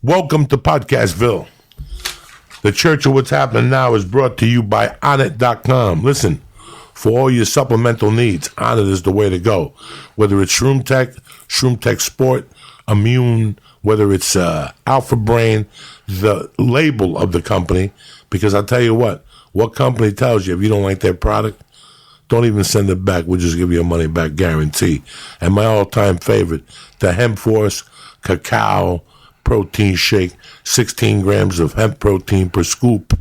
Welcome to Podcastville. The Church of What's Happening Now is brought to you by Onnit.com. Listen, for all your supplemental needs, Onnit is the way to go. Whether it's Shroom Tech Sport, Immune, whether it's Alpha Brain, the label of the company, because I'll tell you what company tells you if you don't like their product, don't even send it back. We'll just give you a money back guarantee. And my all-time favorite, the Hemp Force Cacao Protein Shake, 16 grams of hemp protein per scoop.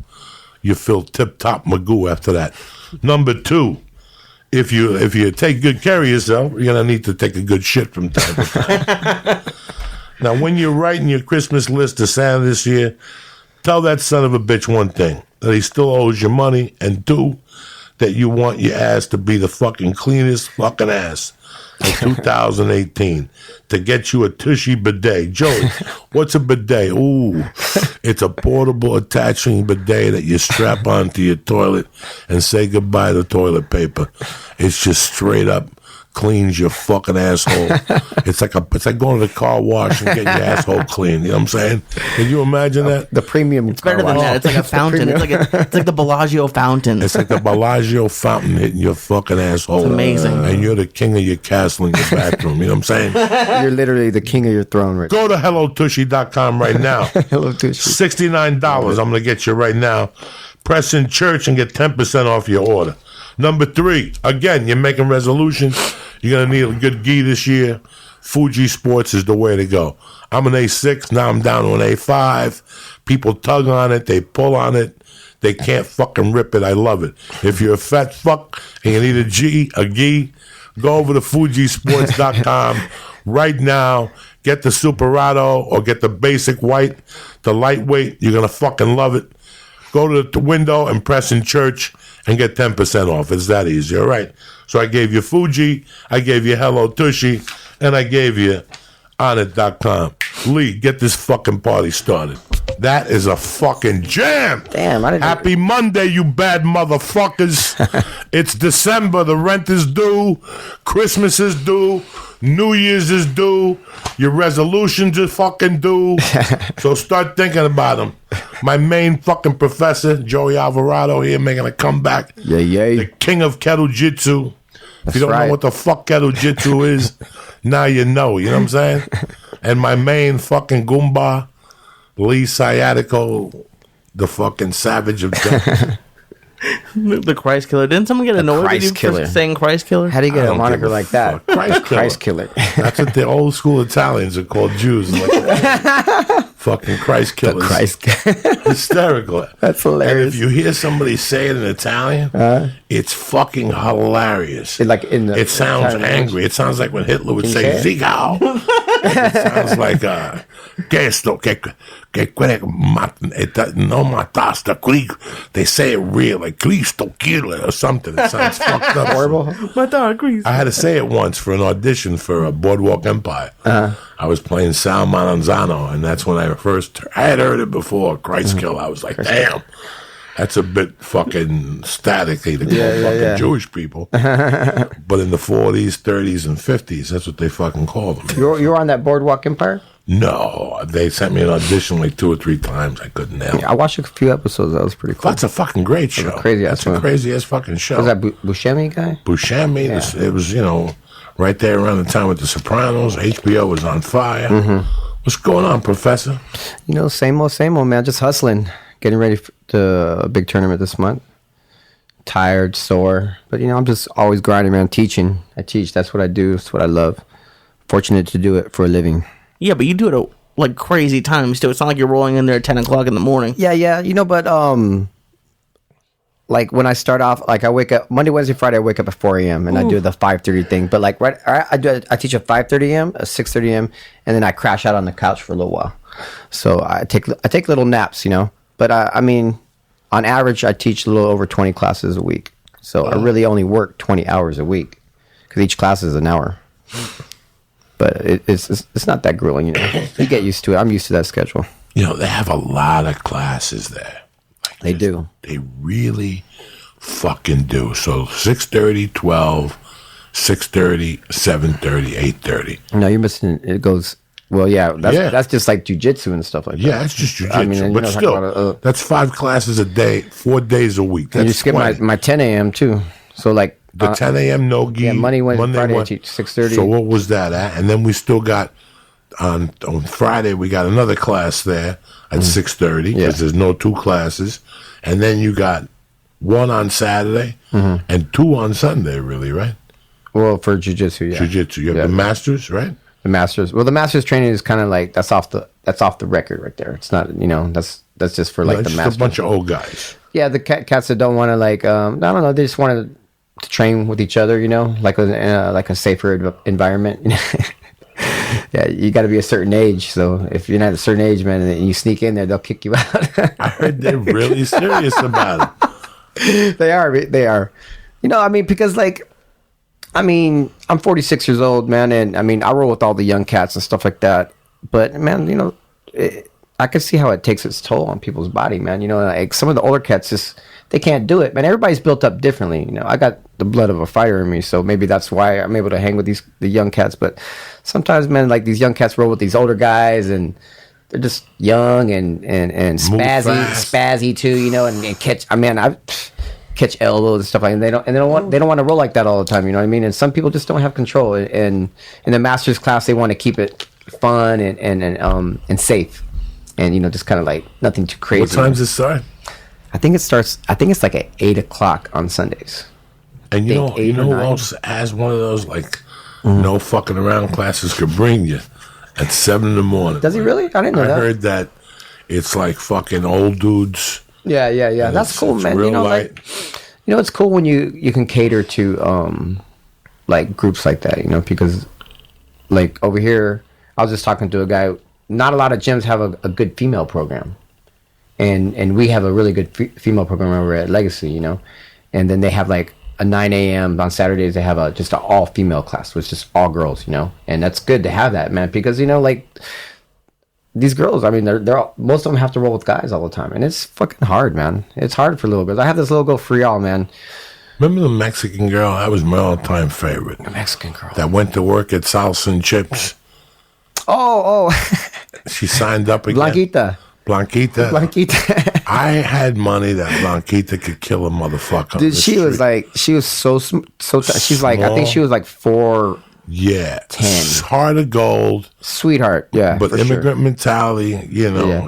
You feel tip-top magoo after that. Number 2, if you take good care of yourself, you're going to need to take a good shit from time to time. Now, when you're writing your Christmas list to Santa this year, tell that son of a bitch one thing, that he still owes you money, and 2, that you want your ass to be the fucking cleanest fucking ass in 2018 to get you a Tushy bidet. Joey, what's a bidet? Ooh, it's a portable attaching bidet that you strap onto your toilet and say goodbye to toilet paper. It's just straight up cleans your fucking asshole. It's like going to the car wash and getting your asshole clean. You know what I'm saying? Can you imagine that? The premium. It's better than that. It's like a fountain. It's like the Bellagio fountain. It's like the Bellagio fountain hitting your fucking asshole. It's amazing. And you're the king of your castle in your bathroom. You know what I'm saying? You're literally the king of your throne right now. Go to HelloTushy.com right now. Hello Tushy. $69. I'm going to get you right now. Press in church and get 10% off your order. Number 3, again, you're making resolutions. You're going to need a good gi this year. Fuji Sports is the way to go. I'm an A6. Now I'm down to an A5. People tug on it. They pull on it. They can't fucking rip it. I love it. If you're a fat fuck and you need a gi, go over to Fujisports.com right now. Get the Superado or get the basic white, the lightweight. You're going to fucking love it. Go to the window and press in church and get 10% off. It's that easy, all right? So I gave you Fuji, I gave you Hello Tushy, and I gave you Onnit.com. Lee, get this fucking party started. That is a fucking jam. Damn, I didn't. Happy Monday, you bad motherfuckers. It's December. The rent is due. Christmas is due. New Year's is due. Your resolutions are fucking due. So start thinking about them. My main fucking professor, Joey Alvarado, here making a comeback. Yay. The king of kettle-jitsu. If you don't know what the fuck kettle-jitsu is, now you know. You know what I'm saying? And my main fucking Goomba, Lee Syatt, the fucking savage of death. The Christ Killer. Didn't someone get annoyed with you for saying Christ Killer? How do you get a moniker like that? Christ Killer. That's what the old school Italians are called, Jews. Like fucking Christ Killers. Hysterical. That's hilarious. And if you hear somebody say it in Italian, it's fucking hilarious. It sounds angry. It sounds like when Hitler would say Zigao. It sounds like they say it real, like Cristo Killer or something. It sounds fucked up. Horrible. I had to say it once for an audition for a Boardwalk Empire. I was playing Sal Maranzano, and that's when I had heard it before, Christ Kill. I was like, damn, that's a bit fucking staticky to call fucking Jewish people. But in the 40s, 30s, and 50s, that's what they fucking call them. You were on that Boardwalk Empire? No, they sent me an audition like 2 or 3 times. I couldn't nail it. I watched a few episodes. That was pretty cool. That's a fucking great show. That's a crazy ass fucking show. Was that Buscemi guy? Buscemi. Yeah. It was, right there around the time with The Sopranos. HBO was on fire. What's going on, Professor? Same old, man. Just hustling. Getting ready for the big tournament this month. Tired, sore. But, I'm just always grinding, man. Teaching. I teach. That's what I do. That's what I love. Fortunate to do it for a living. Yeah, but you do it at, like, crazy times, too. It's not like you're rolling in there at 10 o'clock in the morning. Yeah. But, like, when I start off, like, I wake up, Monday, Wednesday, Friday, I wake up at 4 a.m. and I do the 5:30 thing. But, like, I teach at 5:30 a.m., 6:30 a.m., and then I crash out on the couch for a little while. So I take little naps, But, on average, I teach a little over 20 classes a week. So I really only work 20 hours a week because each class is an hour. But it's not that grueling, You get used to it. I'm used to that schedule. They have a lot of classes there. They do. They really fucking do. So 6:30, 12, 6:30, 7:30, 8:30. No, you're missing. It goes Well, yeah, that's just like jujitsu and stuff like that. Yeah, that's just jujitsu. I mean, but still, that's 5 classes a day, 4 days a week. That's and you skip 20. my 10 a.m. too. So like The 10 a.m. no-gi. yeah, Monday, Wednesday, Friday I teach 6:30. So what was that at? And then we still got, on Friday, we got another class there at 6:30 because there's no 2 classes. And then you got 1 on Saturday and 2 on Sunday, really, right? Well, for jiu-jitsu, yeah. Jiu-jitsu. You have the masters, right? The masters. Well, the masters training is kind of like that's off the record right there. It's not, that's just for like the just masters. a bunch of old guys. Yeah, the cats that don't want to like I don't know, they just want to train with each other, like a safer environment. Yeah, you got to be a certain age. So if you're not a certain age, man, and you sneak in there, they'll kick you out. I heard they're really serious about it. They are. Because I'm 46 years old, man, and I roll with all the young cats and stuff like that. But man, I can see how it takes its toll on people's body, man. Like some of the older cats just they can't do it, man. Everybody's built up differently. I got the blood of a fighter in me, so maybe that's why I'm able to hang with the young cats. But sometimes, man, like these young cats roll with these older guys, and they're just young and spazzy too, and catch. I catch elbows and stuff like that. They don't want to roll like that all the time. You know what I mean? And some people just don't have control. And in the masters class, they want to keep it fun and safe, and just kind of like nothing too crazy. What time's it start? I think it's like at 8 o'clock on Sundays. And you know who else has one of those like no fucking around classes could bring you at 7 in the morning? Does he really? I didn't know that. I heard that it's like fucking old dudes. Yeah. That's cool, man. It's cool when you can cater to like groups like that, because like over here, I was just talking to a guy. Not a lot of gyms have a good female program, and we have a really good female program over at Legacy, and then they have like a 9 a.m. on Saturdays. They have just an all female class, which is just all girls, and that's good to have that, man, because like. These girls, they're all, most of them have to roll with guys all the time, and it's fucking hard, man. It's hard for little girls. I have this little girl free all, man. Remember the Mexican girl? That was my all-time favorite. The Mexican girl that went to work at Salsa and Chips. Oh. She signed up again. Blanquita. I had money that Blanquita could kill a motherfucker. Dude, she was so she's like, I think she was like 4. Yeah, 10. Heart of gold, sweetheart. Yeah, but immigrant mentality.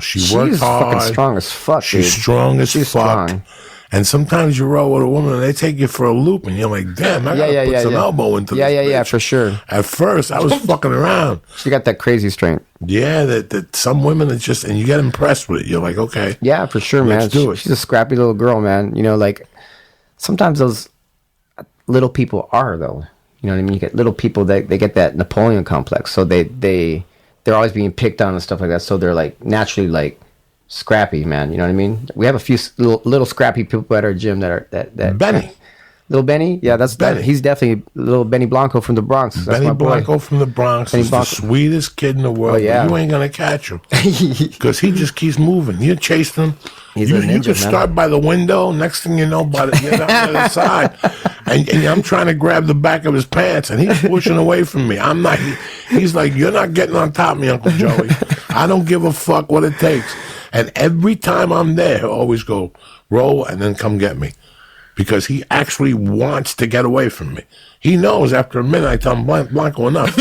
She worked hard. Fucking strong as fuck. She's strong as fuck. Strong. And sometimes you roll with a woman and they take you for a loop, and you're like, "Damn, I gotta put some elbow into this." Yeah, for sure. At first, I was fucking around. She got that crazy strength. Yeah, that some women it's just, and you get impressed with it. You're like, okay, yeah, for sure, man. Do it. She's a scrappy little girl, man. Like sometimes those little people are though. You know what I mean? You get little people that they get that Napoleon complex, so they're always being picked on and stuff like that. So they're like naturally like scrappy, man. You know what I mean? We have a few little scrappy people at our gym that Benny. Little Benny, yeah, that's Benny. He's definitely little Benny Blanco from the Bronx. That's Benny my boy. Blanco from the Bronx is the sweetest kid in the world. Oh, yeah. You ain't gonna catch him because he just keeps moving. You chase him. You can start by the window. Next thing you know, by the other side, and I'm trying to grab the back of his pants, and he's pushing away from me. I'm not. He's like, "You're not getting on top of me, Uncle Joey. I don't give a fuck what it takes." And every time I'm there, he'll always go roll and then come get me. Because he actually wants to get away from me. He knows after a minute I tell him, Blanco, enough.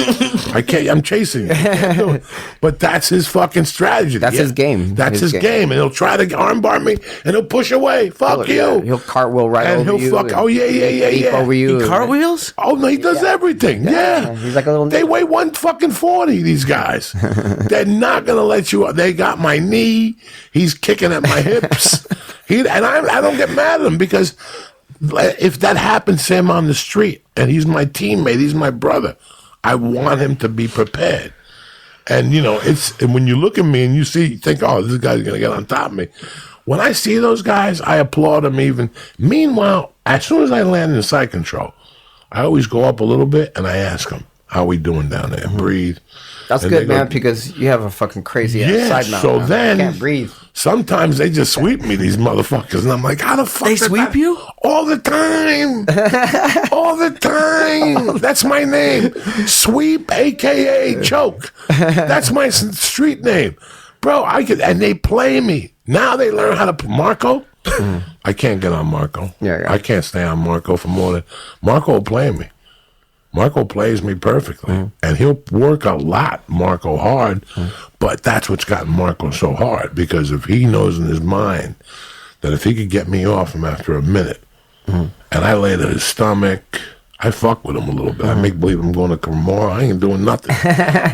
I'm chasing you. I can't do it. But that's his fucking strategy. That's his game. That's his game. And he'll try to armbar me and he'll push away. Fuck you. Yeah. He'll cartwheel right and over you. Oh, yeah. Over you. He cartwheels? Oh, no, he does everything. Yeah. He's like a little... They weigh 140, these guys. They're not going to let you... They got my knee. He's kicking at my hips. I don't get mad at him because if that happens, say I'm on the street and he's my teammate, he's my brother, I want him to be prepared. And and when you look at me and you think, oh, this guy's gonna get on top of me. When I see those guys, I applaud them even. Meanwhile, as soon as I land in side control, I always go up a little bit and I ask them, how we doing down there? Breathe. That's And good, they go- man, because you have a fucking crazy ass side mount. so man. then You can't breathe. sometimes they just sweep me, these motherfuckers, and I'm like, how the fuck They did sweep that- you? all the time, all the time? That's my name, Sweep, aka Choke. That's my street name, bro. And they play me. Now they learn how to Marco. I can't get on Marco. Yeah. I can't stay on Marco for more than Marco will play me. Marco plays me perfectly, and he'll work a lot, Marco, hard, but that's what's gotten Marco so hard, because if he knows in his mind that if he could get me off him after a minute, and I lay to his stomach, I fuck with him a little bit. I make believe I'm going to Cremora. I ain't doing nothing.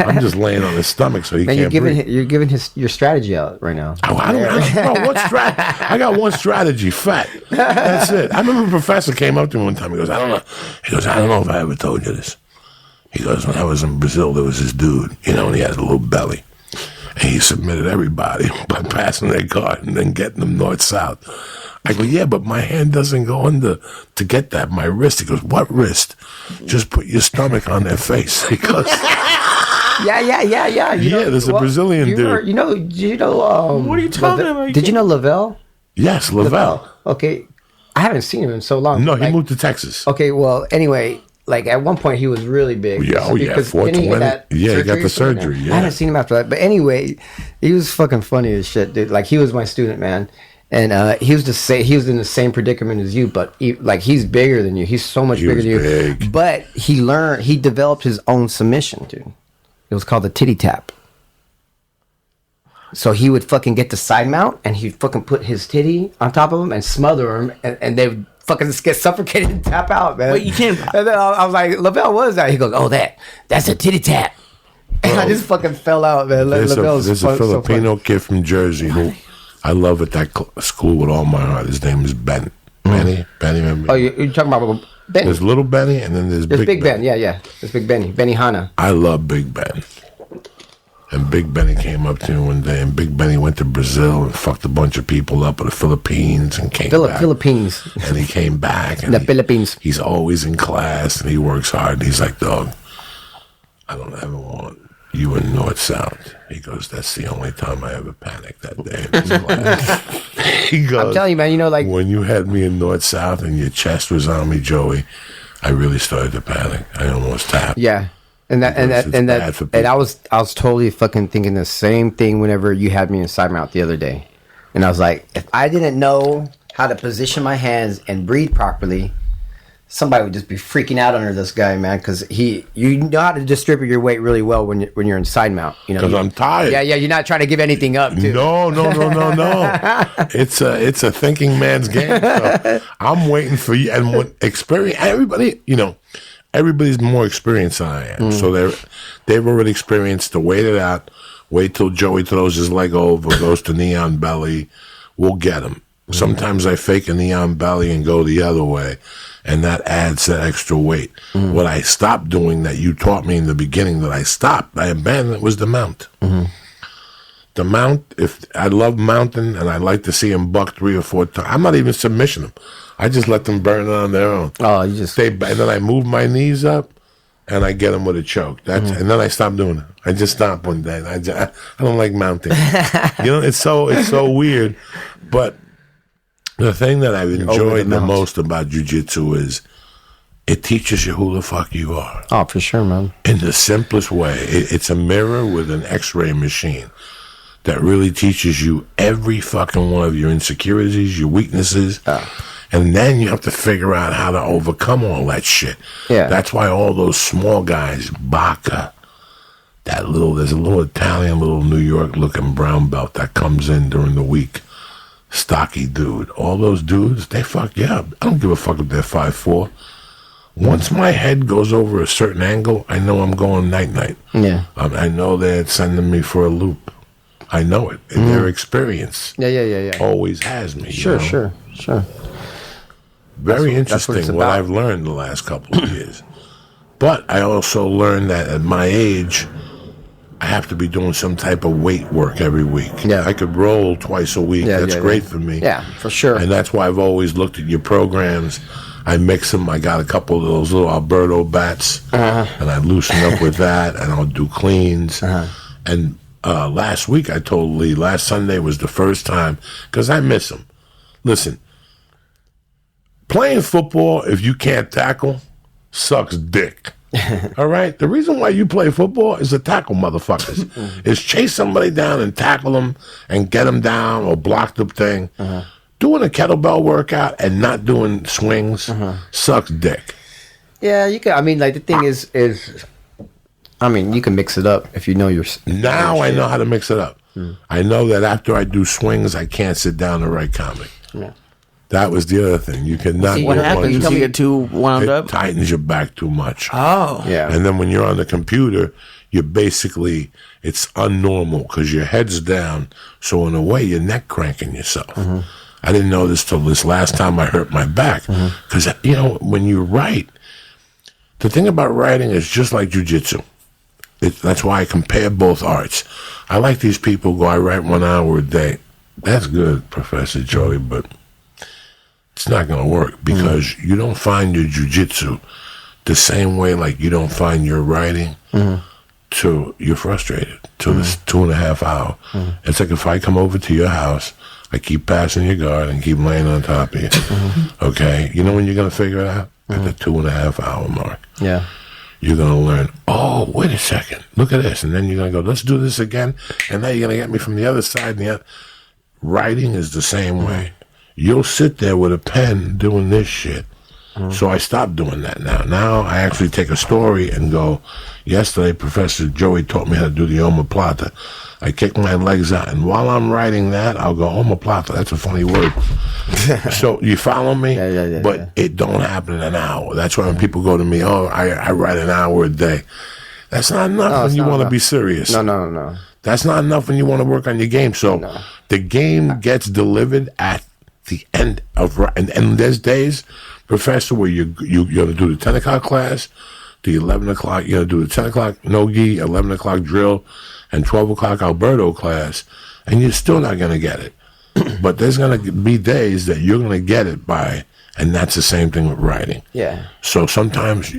I'm just laying on his stomach so he Man, can't breathe. you're giving your strategy out right now. I got one strategy, fat. That's it. I remember a professor came up to me one time. He goes, I don't know if I ever told you this. He goes, when I was in Brazil, there was this dude, and he had a little belly. And he submitted everybody by passing their card and then getting them north-south. I go, yeah, but my hand doesn't go under to get that. My wrist. He goes, what wrist? Just put your stomach on their face. He goes, Yeah. there's a Brazilian dude. What are you talking about? Did you know Lavelle? Yes, Lavelle. Okay, I haven't seen him in so long. No, he Like, moved to Texas. Okay, well, anyway, like at one point he was really big. Yeah, oh, yeah, Because 420. didn't he get that Yeah, he got the or something? surgery, yeah. I haven't seen him after that, but anyway, he was fucking funny as shit, dude. Like he was my student, man, and he was he was in the same predicament as you, but he's bigger than you. He's so much bigger was than you. big. But he developed his own submission, dude. It was called the titty tap. So he would fucking get the side mount, and he'd fucking put his titty on top of him and smother him, and they would fucking just get suffocated and tap out, man. Wait, you can't- And then I was like, Lavelle, what is that? He goes, oh, that's a titty tap. And I just fucking fell out, man. There's Lavelle's a so Filipino kid from Jersey who I love at that school with all my heart. His name is Ben. Benny. Remember? Oh, you're talking about Benny? There's little Benny, and then there's Big Ben. Yeah. There's Big Benny. Benny Hanna. I love Big Ben. And Big Benny came up to me one day, and Big Benny went to Brazil and fucked a bunch of people up in the Philippines and came back. Philippines. And he came back. And The Philippines. He's always in class, and he works hard. And he's like, dog, I don't ever want you in North-South. He goes, that's the only time I ever panicked that day in his life. He goes, I'm telling you, man, like... when you had me in North-South and your chest was on me, Joey, I really started to panic. I almost tapped. Yeah. And I was totally fucking thinking the same thing whenever you had me in side mount the other day. And I was like, if I didn't know how to position my hands and breathe properly, somebody would just be freaking out under this guy, man, because you know how to distribute your weight really well when you're in side mount. Because I'm tired. Yeah, you're not trying to give anything up, too. No. It's a thinking man's game. So I'm waiting for you. And when everybody's more experienced than I am. So they've already experienced to wait it out. Wait till Joey throws his leg over, goes to neon belly. We'll get him. Sometimes I fake a neon belly and go the other way, and that adds that extra weight. What I stopped doing that you taught me in the beginning that I abandoned it was the mount. The mount, if I love mounting and I like to see them buck 3 or 4 times, I'm not even submission them. I just let them burn it on their own. Oh, you just... And then I move my knees up, and I get them with a choke. And then I stop doing it. I just stop one day. I don't like mounting. It's so weird. But the thing that I've enjoyed the most about jiu-jitsu is it teaches you who the fuck you are. Oh, for sure, man. In the simplest way. It's a mirror with an x-ray machine that really teaches you every fucking one of your insecurities, your weaknesses. And then you have to figure out how to overcome all that shit. Yeah. That's why all those small guys, Baca, there's a little Italian, little New York looking brown belt that comes in during the week. Stocky dude. All those dudes, they fuck you up. I don't give a fuck if they're 5'4". Once my head goes over a certain angle, I know I'm going night-night. Yeah. I know they're sending me for a loop. I know it. And their experience Yeah. always has me. Sure. Very that's what interesting it's what about. I've learned the last couple of years. But I also learned that at my age, I have to be doing some type of weight work every week. Yeah. I could roll twice a week. That's great for me. Yeah, for sure. And that's why I've always looked at your programs. I mix them. I got a couple of those little Alvarado bats, and I loosen up with that, and I'll do cleans. And last week, I told Lee, last Sunday was the first time, because I miss him. Listen, playing football, if you can't tackle, sucks dick. All right? The reason why you play football is to tackle motherfuckers. Is chase somebody down and tackle them and get them down or block the thing. Doing a kettlebell workout and not doing swings sucks dick. Yeah, you can. I mean, like the thing is, I mean, you can mix it up if you know your. Now I know how to mix it up. I know that after I do swings, I can't sit down and write comic. Yeah. That was the other thing. You cannot. See, what happens? You get too wound it up. tightens your back too much. Oh, Yeah. And then when you're on the computer, you're basically, it's unnormal because your head's down. So in a way, you're neck cranking yourself. I didn't know this till this last time I hurt my back. Because, you know, when you write, the thing about writing is just like Jiu Jitsu. That's why I compare both arts. I like these people who go, I write 1 hour a day. That's good, Professor Joey, but it's not going to work because you don't find your Jiu Jitsu the same way like you don't find your writing till you're frustrated, till this 2.5 hour. It's like if I come over to your house, I keep passing your guard and keep laying on top of you. Okay? You know when you're going to figure it out? At the 2.5 hour mark. Yeah. You're going to learn, oh, wait a second. Look at this. And then you're going to go, let's do this again. And now you're going to get me from the other side. And the other. Writing is the same way. You'll sit there with a pen doing this shit. So I stopped doing that now. Now I actually take a story and go, yesterday Professor Joey taught me how to do the omoplata. I kick my legs out, and while I'm writing that, I'll go, omoplata, that's a funny word. So you follow me? Yeah, but it don't happen in an hour. That's why when people go to me, oh, I write an hour a day. That's not enough when you want to be serious. No. That's not enough when you want to work on your game. So the game gets delivered at the end of, and there's days, Professor, where you're going to do the 10 o'clock class, the 11 o'clock, you're going to do the 10 o'clock no-gi, 11 o'clock drill, and 12 o'clock Alvarado class, and you're still not going to get it. But there's going to be days that you're going to get it by, and that's the same thing with writing. Yeah. So sometimes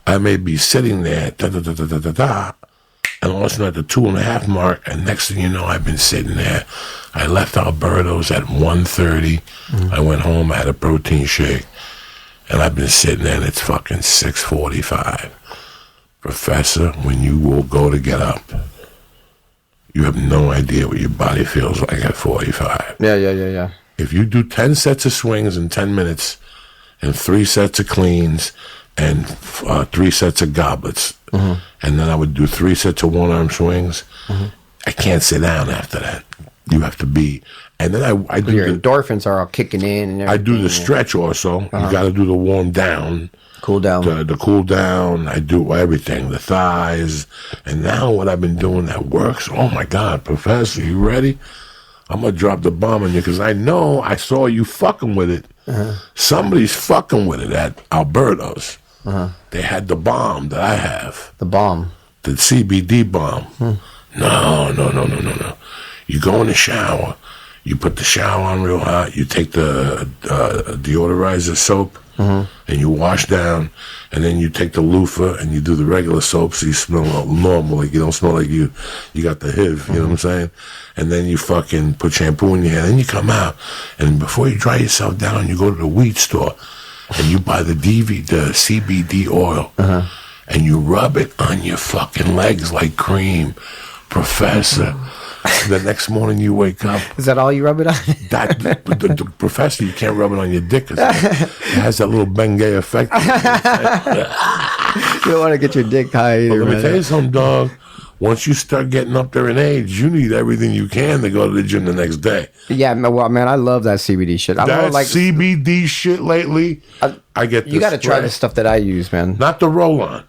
I may be sitting there, da-da-da-da-da-da, and all of a sudden at the 2.5 mark, and next thing you know, I've been sitting there. I left Alberto's at 1:30. I went home, I had a protein shake, and I've been sitting there, and it's fucking 6:45. Professor, when you will go to get up, you have no idea what your body feels like at 45. Yeah. If you do 10 sets of swings in 10 minutes, and 3 sets of cleans, and 3 sets of goblets, and then I would do 3 sets of one-arm swings, I can't sit down after that. You have to be, and then I do Your endorphins are all kicking in. And I do the stretch also. You got to do the warm down. Cool down. The cool down. I do everything, the thighs. And now what I've been doing that works, oh my God, Professor, you ready? I'm going to drop the bomb on you because I know I saw you fucking with it. Somebody's fucking with it at Alberto's. They had the bomb that I have. The bomb. The CBD bomb. No. You go in the shower. You put the shower on real hot. You take the deodorizer soap and you wash down. And then you take the loofah and you do the regular soap so you smell normal. Like you don't smell like you got the HIV. You know what I'm saying? And then you fucking put shampoo in your hair. Then you come out. And before you dry yourself down, you go to the weed store and you buy the CBD oil. And you rub it on your fucking legs like cream. Professor. The next morning you wake up. Is that all you rub it on? The Professor, you can't rub it on your dick because it has that little Bengay effect. You don't want to get your dick high either, Let me man. tell you something, dog. Once you start getting up there in age, you need everything you can to go to the gym the next day. Yeah, man, I love that CBD shit. I That don't like CBD shit lately, I get this. You got to try spray. the stuff that I use, man. Not the roll-on.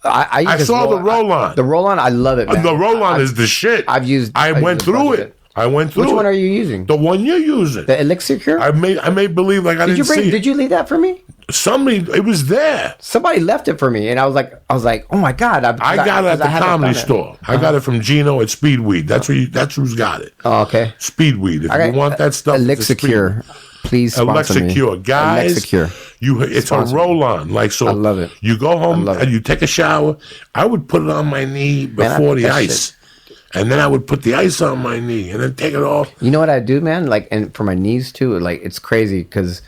I saw the roll-on. The roll-on, I love it, man. The roll-on is the shit. I've used. I went used a bunch through of it. I went through it. Which one are you using? The one you're using. The Elixir Cure? I made believe like I didn't see it. Did you leave that for me? Somebody, it was there. Somebody left it for me, and I was like, oh my God! I got it at the comedy store. I got it from Gino at Speedweed. That's who's got it. Oh, okay. Speedweed. If you want that stuff, Elixir it's a Cure. Please sponsor me. Secure, guys. Secure. It's Sponsor a roll-on. Like so, I love it. You go home and it. you take a shower. I would put it on my knee before the ice, and then I would put the ice on my knee, and then take it off. You know what I do, man? Like, and for my knees too. Like, it's crazy because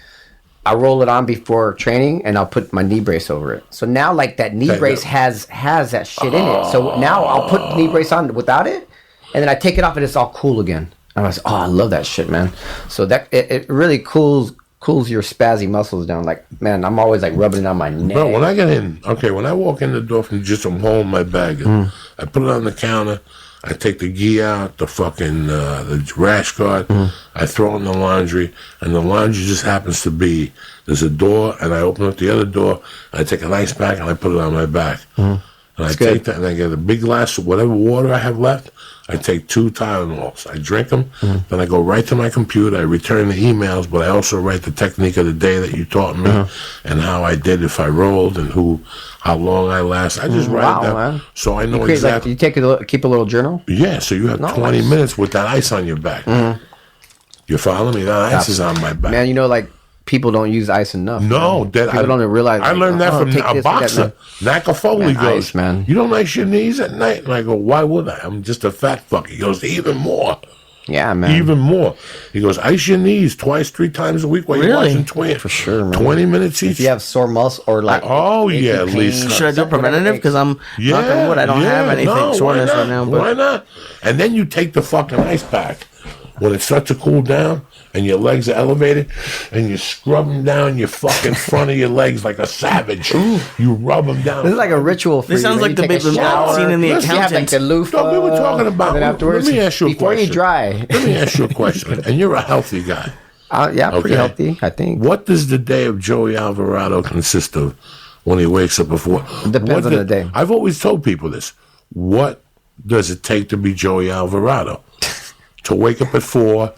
I roll it on before training, and I'll put my knee brace over it. So now, like, that knee brace has that shit in it. So now I'll put the knee brace on without it, and then I take it off, and it's all cool again. And I was, I love that shit, man. So that it really cools your spazzy muscles down. Like, man, I'm always like rubbing it on my neck. Bro, when I get in, when I walk in the door from Jiu-Jitsu, I'm holding my bag. And I put it on the counter. I take the gi out, the fucking the rash guard. I throw it in the laundry, and the laundry just happens to be there's a door, and I open up the other door. And I take an ice pack and I put it on my back. And I take that, and I get a big glass of whatever water I have left. I take 2 Tylenols. I drink them. Then I go right to my computer. I return the emails, but I also write the technique of the day that you taught me and how I did, if I rolled, and how long I last. I just write that, man. So I know exactly. Like, you keep a little journal. Yeah, so you have 20 minutes with that ice on your back. You follow me? That ice is on my back. Man, like, people don't use ice enough. No, people don't realize. I learned that from a boxer. Naka-Foley goes, ice, man. You don't ice your knees at night? And I go, why would I? I'm just a fat fuck. He goes, even more. Yeah, man. Even more. He goes, ice your knees 2-3 times a week while you're watching Twin. For sure, man. 20 minutes each. If you have sore muscle or like... at least. Should I do preventative? Because I'm knock on wood, I don't have anything soreness right now. But why not? And then you take the fucking ice pack when it starts to cool down and your legs are elevated, and you scrub them down your fucking front of your legs like a savage. You rub them down. This is like a ritual for this you. sounds like the big scene in The You have like Accountant. the loofah. We were talking about. And then afterwards, let me ask you a before question. you dry. Let me ask you a question. And you're a healthy guy. Pretty healthy, I think. What does the day of Joey Alvarado consist of when he wakes up before? It depends on the day. I've always told people this. What does it take to be Joey Alvarado? To wake up at 4,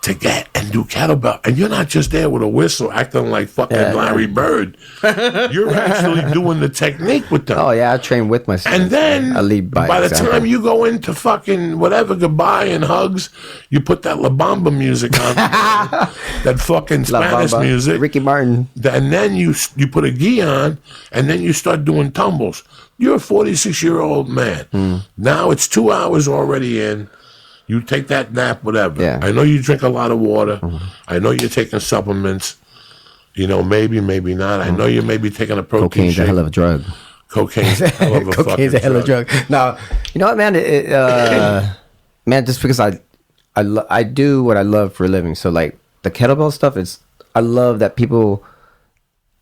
to get and do kettlebell. And you're not just there with a whistle acting like fucking Larry Bird. You're actually doing the technique with them. Oh, yeah, I train with myself. And then, I lead by the example. time you go into fucking whatever, goodbye and hugs, you put that La Bamba music on. That fucking Spanish music. Ricky Martin. And then you put a gi on, and then you start doing tumbles. You're a 46-year-old man. Now it's 2 hours already in. You take that nap, whatever. Yeah. I know you drink a lot of water. I know you're taking supplements. Maybe not. I know you may be taking a protein Cocaine's shake. a hell of a drug. Cocaine's a hell of a Cocaine's a hell of a drug. Now, you know what, man? Man, just because I do what I love for a living. So, like, the kettlebell stuff, I love that people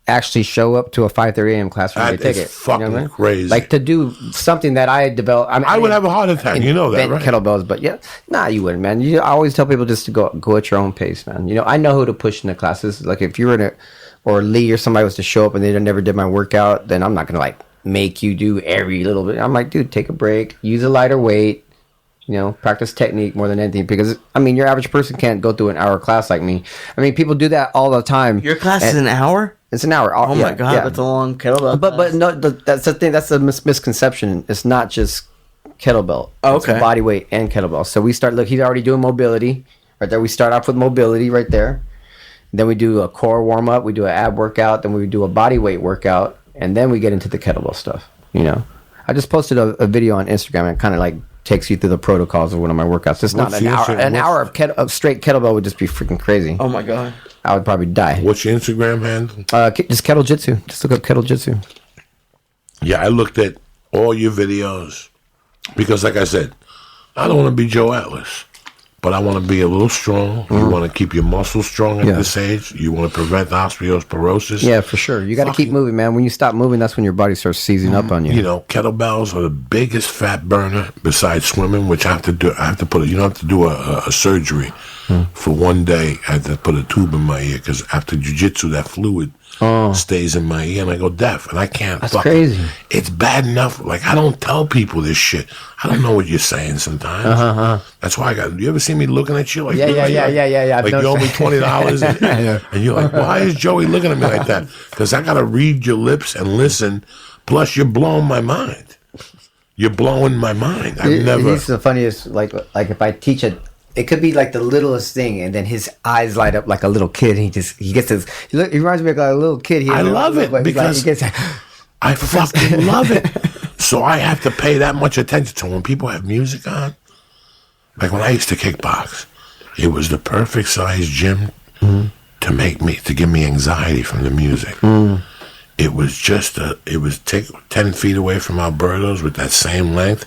actually show up to a 5:30 a.m. class for me to take it. Fucking you know what I mean? crazy. Like, to do something that I developed. I would have a heart attack. You know that, right? Kettlebells, but you wouldn't, man. I always tell people just to go at your own pace, man. I know who to push in the classes. Like, if you were or Lee or somebody was to show up and they never did my workout, then I'm not gonna like make you do every little bit. I'm like, dude, take a break, use a lighter weight. Practice technique more than anything, because your average person can't go through an hour class like me. People do that all the time. Your class is an hour? It's an hour. Oh my god, that's a long kettlebell. But no, that's the thing. That's the misconception. It's not just kettlebell. Okay. It's body weight and kettlebell. So we start. Look, he's already doing mobility right there. We start off with mobility right there. Then we do a core warm up. We do an ab workout. Then we do a body weight workout, and then we get into the kettlebell stuff. I just posted a video on Instagram, and kind of like takes you through the protocols of one of my workouts. It's not an hour. An hour of straight kettlebell would just be freaking crazy. Oh my god. I would probably die. What's your Instagram handle? Just kettle-jitsu. Just look up kettle-jitsu. Yeah, I looked at all your videos because, like I said, I don't want to be Joe Atlas, but I want to be a little strong. You want to keep your muscles strong at this age. You want to prevent osteoporosis. Yeah, for sure. You got to keep moving, man. When you stop moving, that's when your body starts seizing up on you. Kettlebells are the biggest fat burner besides swimming, which I have to do. I have to put. You don't have to do a surgery for one day. I have to put a tube in my ear because after jiu-jitsu, that fluid stays in my ear, and I go deaf, and I can't. That's crazy. It's bad enough. Like, I don't tell people this shit. I don't know what you're saying sometimes. That's why I got. You ever see me looking at you like? Yeah. Like you owe me $20, and you're like, why is Joey looking at me like that? Because I got to read your lips and listen. Plus, you're blowing my mind. You're blowing my mind. I've never. It's the funniest. Like if I teach it could be like the littlest thing, and then his eyes light up like a little kid. And he gets his. He reminds me of like a little kid. I love it because I fucking love it. So I have to pay that much attention. So when people have music on, like when I used to kickbox, it was the perfect size gym to give me anxiety from the music. It was it was take 10 feet away from Alvarado with that same length.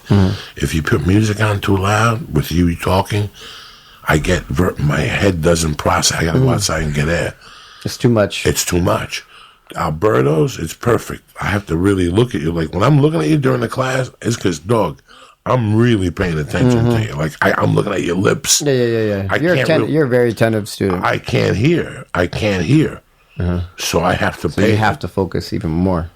If you put music on too loud with you talking, my head doesn't process. I gotta go outside and get air. It's too much. It's too much. Alberto's, it's perfect. I have to really look at you. Like when I'm looking at you during the class, it's because, dog, I'm really paying attention to you. Like I'm looking at your lips. Yeah. You're a very attentive student. I can't hear. So I have to pay. So you have to focus even more.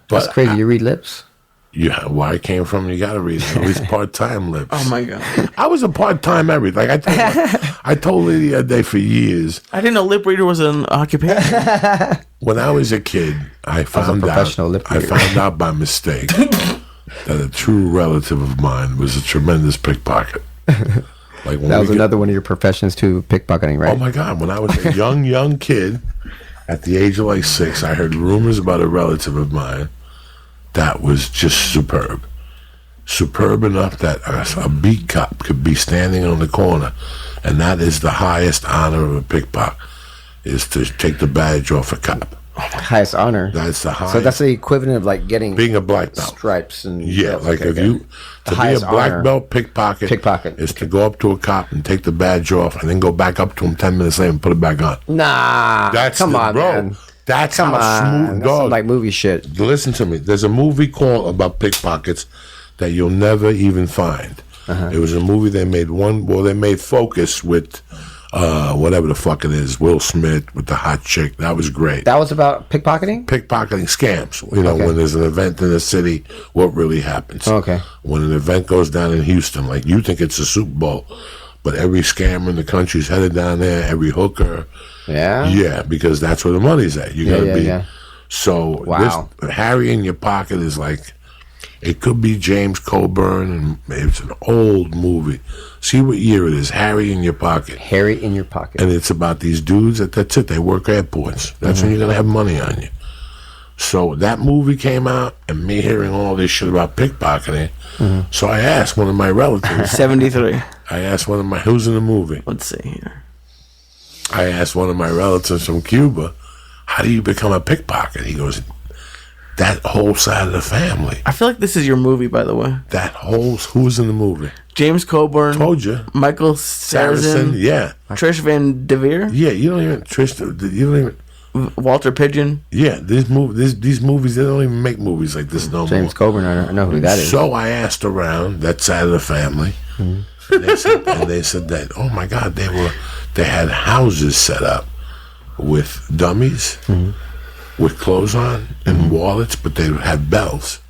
But that's crazy. You read lips? Yeah, where I came from, you got to read at least part-time lips. Oh, my God. I was a part-time everything. Like I told Lee the other day for years. I didn't know lip reader was an occupation. When I was a kid, I found out by mistake that a true relative of mine was a tremendous pickpocket. Like when that was another one of your professions too, pickpocketing, right? Oh my God! When I was a young kid, at the age of like 6, I heard rumors about a relative of mine that was just superb enough that a beat cop could be standing on the corner, and that is the highest honor of a pickpocket, is to take the badge off a cop. Highest honor. That's the highest. So that's the equivalent of like being a black belt, stripes and like if you to be a black belt pickpocket is to go up to a cop and take the badge off and then go back up to him 10 minutes later and put it back on. Nah, come on, bro. Man. That's how smooth, dog. That's like movie shit. Listen to me. There's a movie called about pickpockets that you'll never even find. It was a movie they made they made Focus with. Whatever the fuck it is, Will Smith with the hot chick. That was great. That was about pickpocketing? Pickpocketing scams. You know, when there's an event in the city, what really happens. Okay. When an event goes down in Houston, like you think it's a Super Bowl, but every scammer in the country is headed down there, every hooker. Yeah? Yeah, because that's where the money's at. You gotta be. Yeah. So this Harry in your pocket is like, it could be James Coburn, and it's an old movie. See what year it is. Harry in Your Pocket. Harry in Your Pocket. And it's about these dudes that's it. They work airports. That's when you're going to have money on you. So that movie came out, and me hearing all this shit about pickpocketing. So I asked one of my relatives. 73. I asked one of my, who's in the movie? Let's see here. I asked one of my relatives from Cuba, how do you become a pickpocket? He goes, that whole side of the family. I feel like this is your movie, by the way. Who's in the movie? James Coburn. Told you. Michael Sarrazin. Yeah. Trish Van Devere. Yeah, you don't even. Walter Pigeon. Yeah, these movies, they don't even make movies like this no more. James Coburn, I know who that is. So I asked around that side of the family, and they said that, oh my God, they had houses set up with dummies. With clothes on and wallets, but they had bells.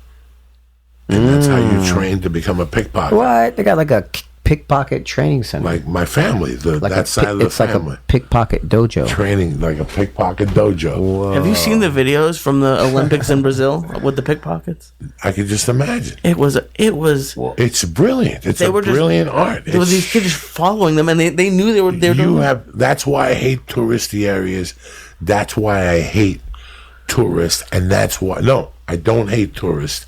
And that's how you train to become a pickpocket. What? They got like a pickpocket training center. Like my family, that side of the family. It's like a pickpocket dojo. Training like a pickpocket dojo. Whoa. Have you seen the videos from the Olympics in Brazil with the pickpockets? I could just imagine. It was. It's brilliant. It's brilliant art. There was these kids just following them, and they knew they were there. That's why I hate touristy areas. That's why I hate tourists, and that's why I don't hate tourists.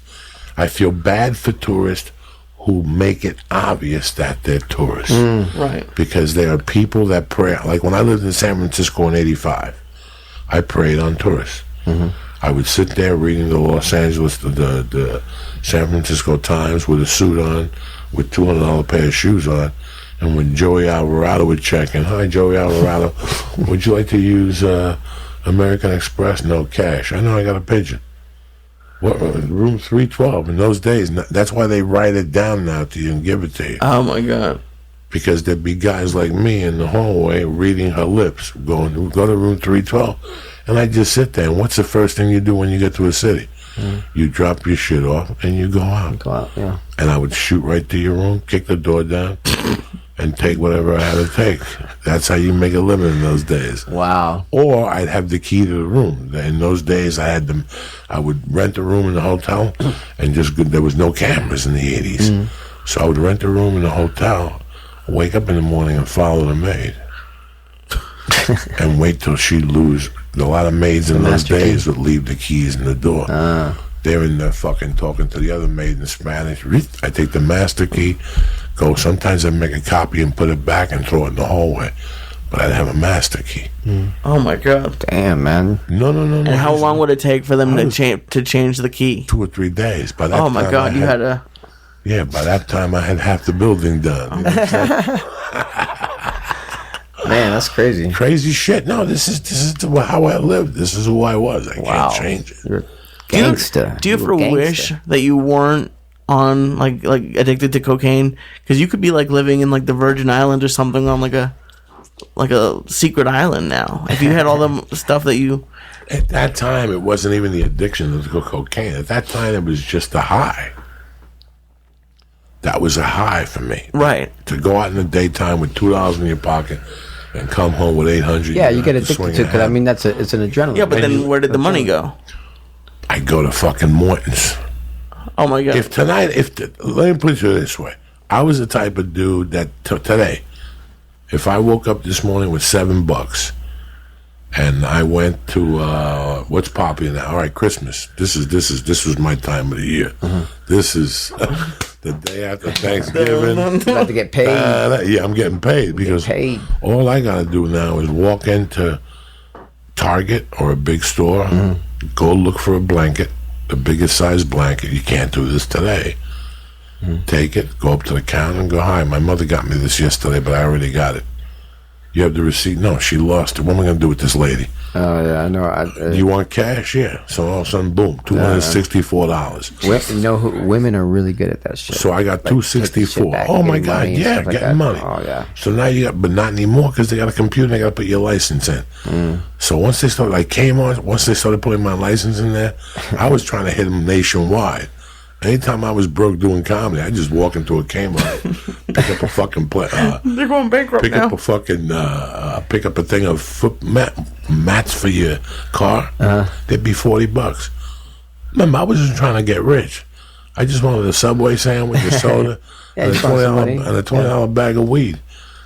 I feel bad for tourists who make it obvious that they're tourists. Right. Because there are people that prey. Like when I lived in San Francisco in '85, I preyed on tourists. I would sit there reading the Los Angeles, the San Francisco Times with a suit on, with $200 pair of shoes on, and when Joey Alvarado would check in, hi Joey Alvarado, would you like to use American Express? No cash. I know I got a pigeon. What, room 312 in those days. That's why they write it down now to you and give it to you. Oh my God. Because there'd be guys like me in the hallway reading her lips, going, go to room 312. And I just sit there, and what's the first thing you do when you get to a city? You drop your shit off and you go out. Yeah. And I would shoot right to your room, kick the door down, and take whatever I had to take. That's how you make a living in those days. Wow. Or I'd have the key to the room. In those days, I would rent a room in the hotel, and there was no cameras in the 80s. So I would rent a room in the hotel. Wake up in the morning and follow the maid. And wait till she lose. A lot of maids in those days would leave the keys in the door. They're in there fucking talking to the other maid in Spanish. I take the master key, go. Sometimes I make a copy and put it back and throw it in the hallway. But I'd have a master key. Oh my god! Damn, man. No. And how long would it take for them to change the key? 2 or 3 days. By that Oh my god! You had a. Yeah, by that time I had half the building done. You know what I'm saying? Man, that's crazy. Crazy shit. No, this is how I lived. This is who I was. I can't change it. You're a gangster. Do you ever wish that you weren't on like addicted to cocaine? Because you could be like living in like the Virgin Islands or something on like a secret island now. If you had all the stuff that you. At that time, it wasn't even the addiction of the cocaine. At that time, it was just a high. That was a high for me. Right. To go out in the daytime with $2 in your pocket and come home with 800. Yeah, you get addicted to it because I mean it's an adrenaline. Yeah, but then where did the money go? I go to fucking Morton's. Oh my god! Let me put it this way: I was the type of dude that today, if I woke up this morning with $7 and I went to what's popular now? All right, Christmas. This was my time of the year. This is the day after Thanksgiving. You have to get paid. Yeah, I'm getting paid because all I gotta do now is walk into Target or a big store, go look for a blanket, the biggest size blanket. You can't do this today. Take it, go up to the counter and go, hi, my mother got me this yesterday, but I already got it. You have the receipt? No, she lost it. What am I going to do with this lady? Oh, yeah, I know. You want cash? Yeah. So all of a sudden, boom, $264. Women are really good at that shit. So I got $264. Oh, my God. Yeah, getting money. Oh, yeah. So now you got, but not anymore because they got a computer and they got to put your license in. So once they started, once they started putting my license in there, I was trying to hit them nationwide. Anytime I was broke doing comedy, I just walk into a Kmart, pick up a fucking they're going bankrupt now. Pick up a thing of mats for your car. They'd be $40. Remember, I wasn't trying to get rich. I just wanted a Subway sandwich, a soda, and a $20 bag of weed.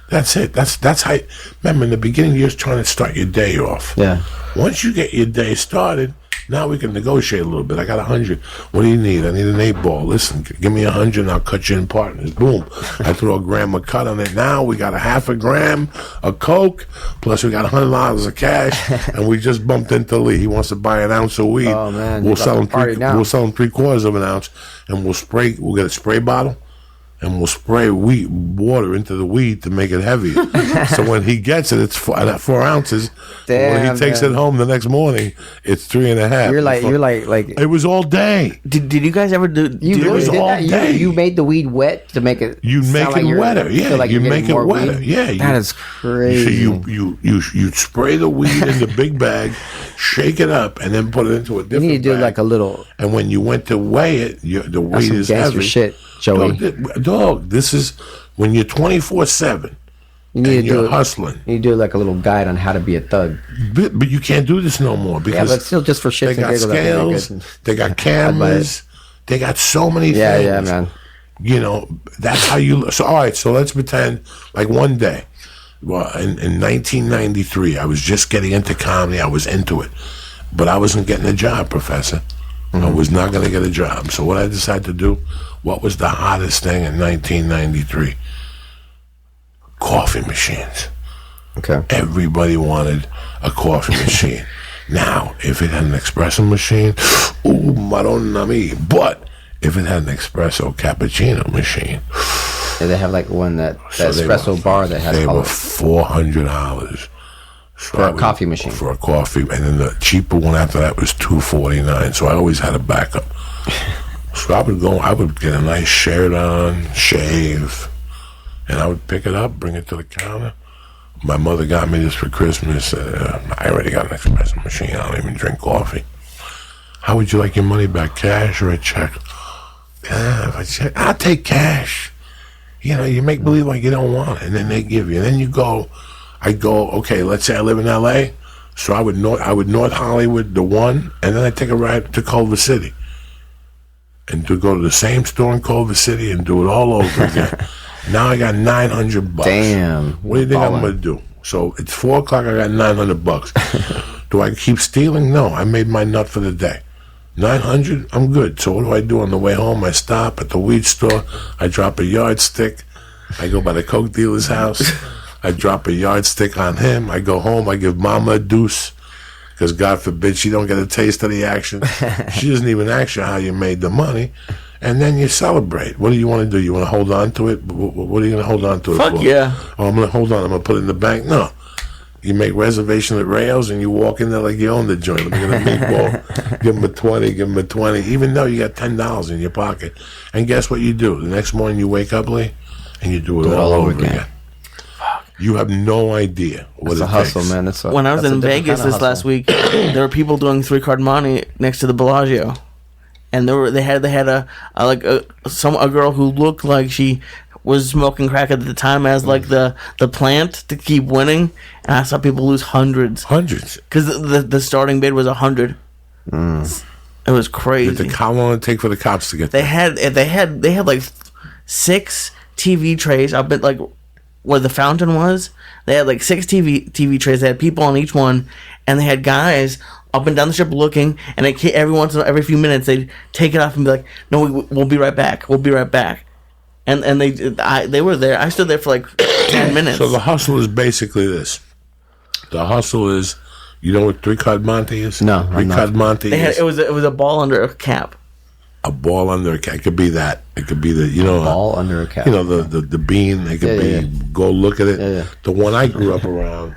That's it. That's how. Remember, in the beginning, you're just trying to start your day off. Yeah. Once you get your day started. Now we can negotiate a little bit. I got 100. What do you need? I need an 8-ball. Listen, give me 100 and I'll cut you in partners. Boom. I throw a gram of cut on it. Now we got a half a gram of Coke, plus we got $100 of cash, and we just bumped into Lee. He wants to buy an ounce of weed. Oh, man. We'll sell him 3/4 of an ounce, and we'll get a spray bottle. And we'll spray water into the weed to make it heavier. So when he gets it, it's 4 ounces. Damn, when he takes it home the next morning, it's 3.5. You're like. It was all day. Did you guys ever do? It was all day. You made the weed wet to make it. You make it wetter. Yeah, you make it wetter. Yeah, that is crazy. You spray the weed in the big bag, shake it up, and then put it into a different. You need to do bag. like a little. And when you went to weigh it, the weight is heavy. Shit, Joey. Dog, this is when you're 24/7 and you're hustling. You do like a little guide on how to be a thug. But you can't do this no more because but still just for shits they got scales, they got cameras, they got so many things. Yeah, man. You know, that's how you. So all right, so let's pretend like one day. Well, in 1993, I was just getting into comedy. I was into it, but I wasn't getting a job, Professor. I was not going to get a job. So what I decided to do, what was the hottest thing in 1993? Coffee machines. Okay. Everybody wanted a coffee machine. Now, if it had an espresso machine, Madonna mia. But if it had an espresso cappuccino machine. And they have like one that espresso bar that has they were $400. For a coffee machine. For a coffee. And then the cheaper one after that was $249. So I always had a backup. So I would get a nice shirt on, shave, and I would pick it up, bring it to the counter. My mother got me this for Christmas. I already got an espresso machine. I don't even drink coffee. How would you like your money back, cash or a check? If I check, I'll take cash. You know, you make believe like you don't want it, and then they give you. And then you go... I'd go, okay, let's say I live in L.A., so I would North Hollywood, the one, and then I'd take a ride to Culver City. And to go to the same store in Culver City and do it all over again. Now I got $900. Damn. What do you think I'm Ballin'. going to do? So it's 4 o'clock. I got $900. Do I keep stealing? No, I made my nut for the day. 900, I'm good. So what do? On the way home, I stop at the weed store. I drop a yardstick. I go by the coke dealer's house. I drop a yardstick on him. I go home. I give Mama a deuce. Because God forbid she don't get a taste of the action. She doesn't even ask you how you made the money. And then you celebrate. What do you want to do? You want to hold on to it? What are you going to hold on to it Fuck for? yeah. Oh, I'm going to hold on. I'm going to put it in the bank. No. You make reservation at Rayo's and you walk in there like you own the joint. I'm going to meatball. Give them a 20. Give them a 20. Even though you got $10 in your pocket. And guess what you do? The next morning you wake up, Lee, and you do it all over again. You have no idea what It's it a hustle, takes. man. When I was in Vegas this last week, there were people doing 3-card money next to the Bellagio, and they had a girl who looked like she was smoking crack at the time as like the plant to keep winning, and I saw people lose hundreds because the starting bid was 100. It was crazy. How long did it take for the cops to get They there? had like 6 TV trays up at like where the fountain was. They had like 6 TV trays. They had people on each one, and they had guys up and down the strip looking. And every few minutes they'd take it off and be like, "No, we'll be right back. We'll be right back." And they were there. I stood there for like 10 minutes. So the hustle is basically this. The hustle is, you know what 3-card Monte is? No, I'm not. 3-card Monte is it was a ball under a cap. a ball under a cap. It could be that. It could be the Ball under a cap. the bean. It could be. Yeah. Go look at it. Yeah. The one I grew up around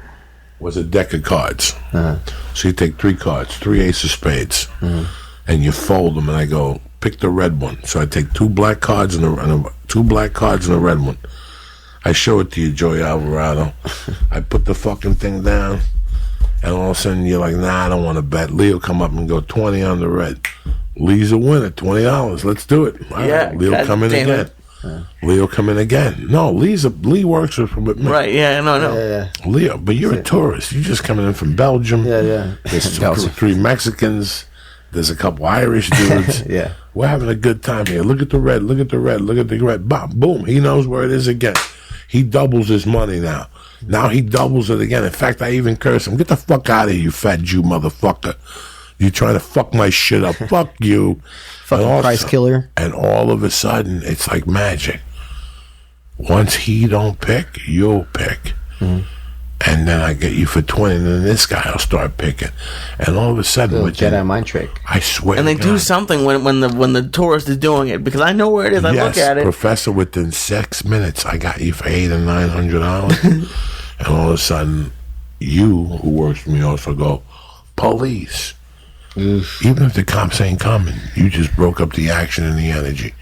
was a deck of cards. So you take 3 cards, 3 ace of spades, and you fold them. And I go, pick the red one. So I take 2 black cards and a 2 black cards and a red one. I show it to you, Joey Alvarado. I put the fucking thing down, and all of a sudden you're like, nah, I don't want to bet. Leo come up and go 20 on the red. Lee's a winner, $20. Let's do it. All Yeah, right, Leo God come in damn again. it. Leo come in again. No, Lee works with me. Right? Yeah. No. Yeah. Leo, but you're a tourist. You're just coming in from Belgium. Yeah. There's Belgium. 3 Mexicans. There's a couple Irish dudes. Yeah. We're having a good time here. Look at the red. Look at the red. Look at the red. Bop, boom. He knows where it is again. He doubles his money now. Now he doubles it again. In fact, I even curse him. Get the fuck out of here, you fat Jew motherfucker. You're trying to fuck my shit up. Fuck you. Fucking price killer. And all of a sudden, it's like magic. Once he don't pick, you'll pick. And then I get you for 20, and then this guy will start picking. And all of a sudden, Little Jedi mind trick. I swear And they to do God, something when the tourist is doing it, because I know where it is. I look at it. Professor, within 6 minutes, I got you for $800 and $900. And all of a sudden, you, who works for me, also go, police. Even if the cops ain't coming, you just broke up the action and the energy.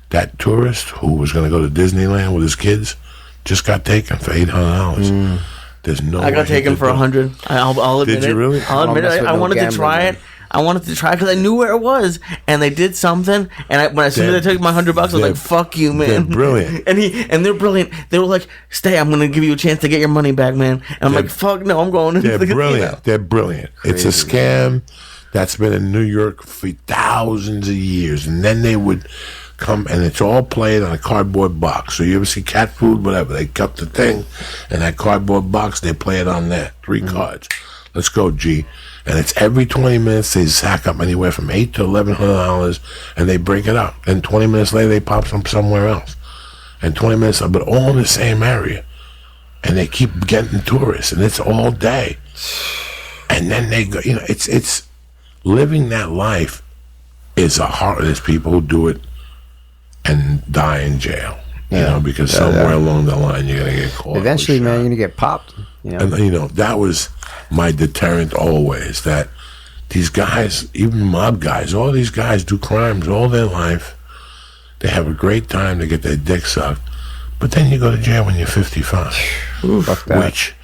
That tourist who was going to go to Disneyland with his kids just got taken for $800. There's no. I got taken for 100. I'll admit it. Did you really? I'll admit it. I wanted to try it. I wanted to try because I knew where it was, and they did something. And as soon as they took my $100, I was like, "Fuck you, man!" They're brilliant. and they're brilliant. They were like, "Stay. I'm going to give you a chance to get your money back, man." And I'm like, "Fuck no, I'm going." They're brilliant. They're brilliant. It's a scam that's been in New York for thousands of years, and then they would come, and it's all played on a cardboard box. So you ever see cat food, whatever, they cut the thing, and that cardboard box, they play it on there. 3 cards. Let's go, G. And it's every 20 minutes they sack up anywhere from $800 to $1,100, and they break it up. And 20 minutes later they pop somewhere else. And 20 minutes, but all in the same area. And they keep getting tourists, and it's all day. And then they go, it's living that life is a hard. There's people who do it and die in jail, because somewhere along the line you're gonna get caught. Eventually, man, you're gonna get popped. And that was my deterrent always. That these guys, even mob guys, all these guys do crimes all their life. They have a great time. They get their dick sucked, but then you go to jail when you're 55. Fuck that. Which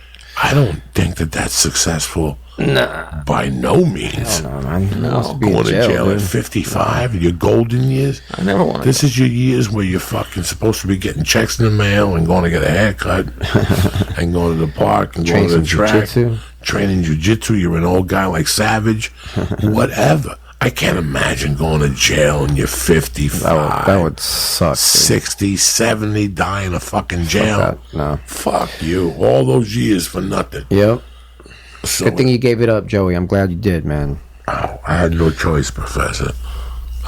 I don't think that's successful. Nah. By no means. No, man. No. Going to jail at 55, your golden years. I never wanted. This is your years where you're fucking supposed to be getting checks in the mail and going to get a haircut and going to the park and going to the track, jiu-jitsu. training jiu-jitsu. You're an old guy like Savage, whatever. I can't imagine going to jail and you're 55. That would suck. 60, 70, die in a fucking jail. No. Fuck you. All those years for nothing. Yep. So, Good thing you gave it up, Joey. I'm glad you did, man. I had no choice, Professor.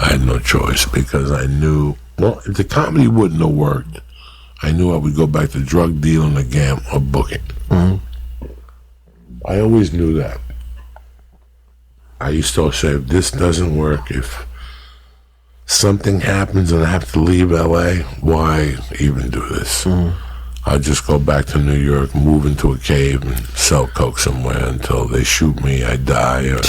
I had no choice because I knew, well, if the comedy wouldn't have worked, I knew I would go back to drug dealing again or booking. Mm-hmm. I always knew that. I used to say, if this doesn't work, if something happens and I have to leave LA, why even do this? I'll just go back to New York, move into a cave and sell coke somewhere until they shoot me, I die. Or,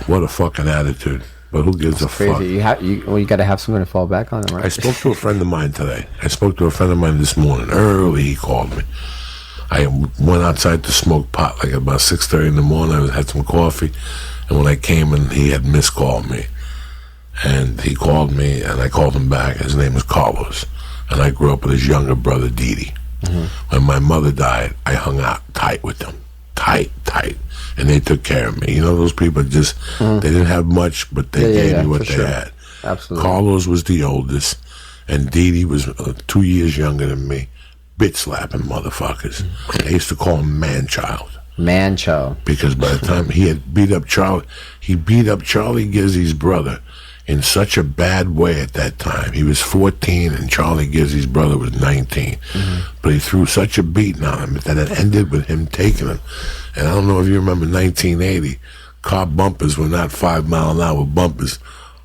what a fucking attitude. But who gives a fuck? Crazy. You got to have something to fall back on, right? I spoke to a friend of mine today. I spoke to a friend of mine this morning. Early, he called me. I went outside to smoke pot like about 6:30 in the morning. I had some coffee. And when I came in, he had missed-called me. And he called me, and I called him back. His name was Carlos. And I grew up with his younger brother, Didi. When my mother died, I hung out tight with them. Tight. And they took care of me. You know, those people just, they didn't have much, but they gave me what they had. Absolutely. Carlos was the oldest, and Didi was 2 years younger than me. Bitch-slapping motherfuckers. They used to call him man-child. Man-child. Because by the time he had beat up Charlie Gizzy's brother in such a bad way at that time. He was 14 and Charlie Gizzy's brother was 19. But he threw such a beating on him that it ended with him taking him. And I don't know if you remember 1980, car bumpers were not 5 mile an hour bumpers.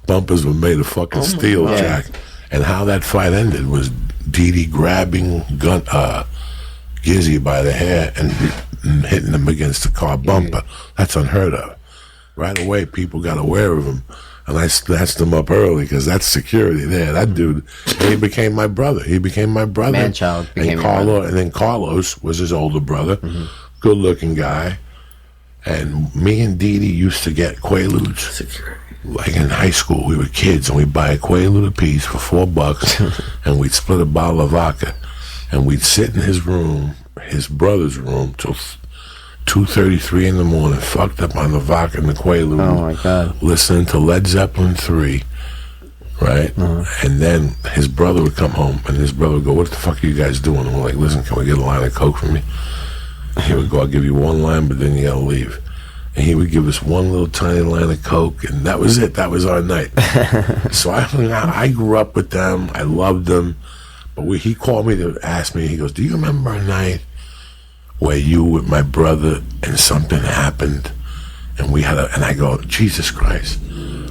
Bumpers were made of fucking steel, Jack. And how that fight ended was Didi grabbing Gizzy by the hair and hitting him against the car bumper. That's unheard of. Right away, people got aware of him, and I snatched him up early because that's security there. That dude, he became my brother. Man-child became and your brother. And then Carlos was his older brother, good-looking guy. And me and Didi used to get Quaaludes. Security. Like in high school, we were kids, and we'd buy a Quaalude a piece for $4, and we'd split a bottle of vodka, and we'd sit in his room, his brother's room, till 2:33 in the morning, fucked up on the vodka and the Quaalude. Oh my God! Listening to Led Zeppelin 3, right? And then his brother would come home, and his brother would go, "What the fuck are you guys doing?" And we're like, "Listen, can we get a line of coke from me?" He would go, "I'll give you one line, but then you gotta leave." And he would give us one little tiny line of coke, and that was it. That was our night. So I hung out. I grew up with them. I loved them. But he called me to ask me, he goes, "Do you remember a night where you with my brother and something happened?" And and I go, "Jesus Christ."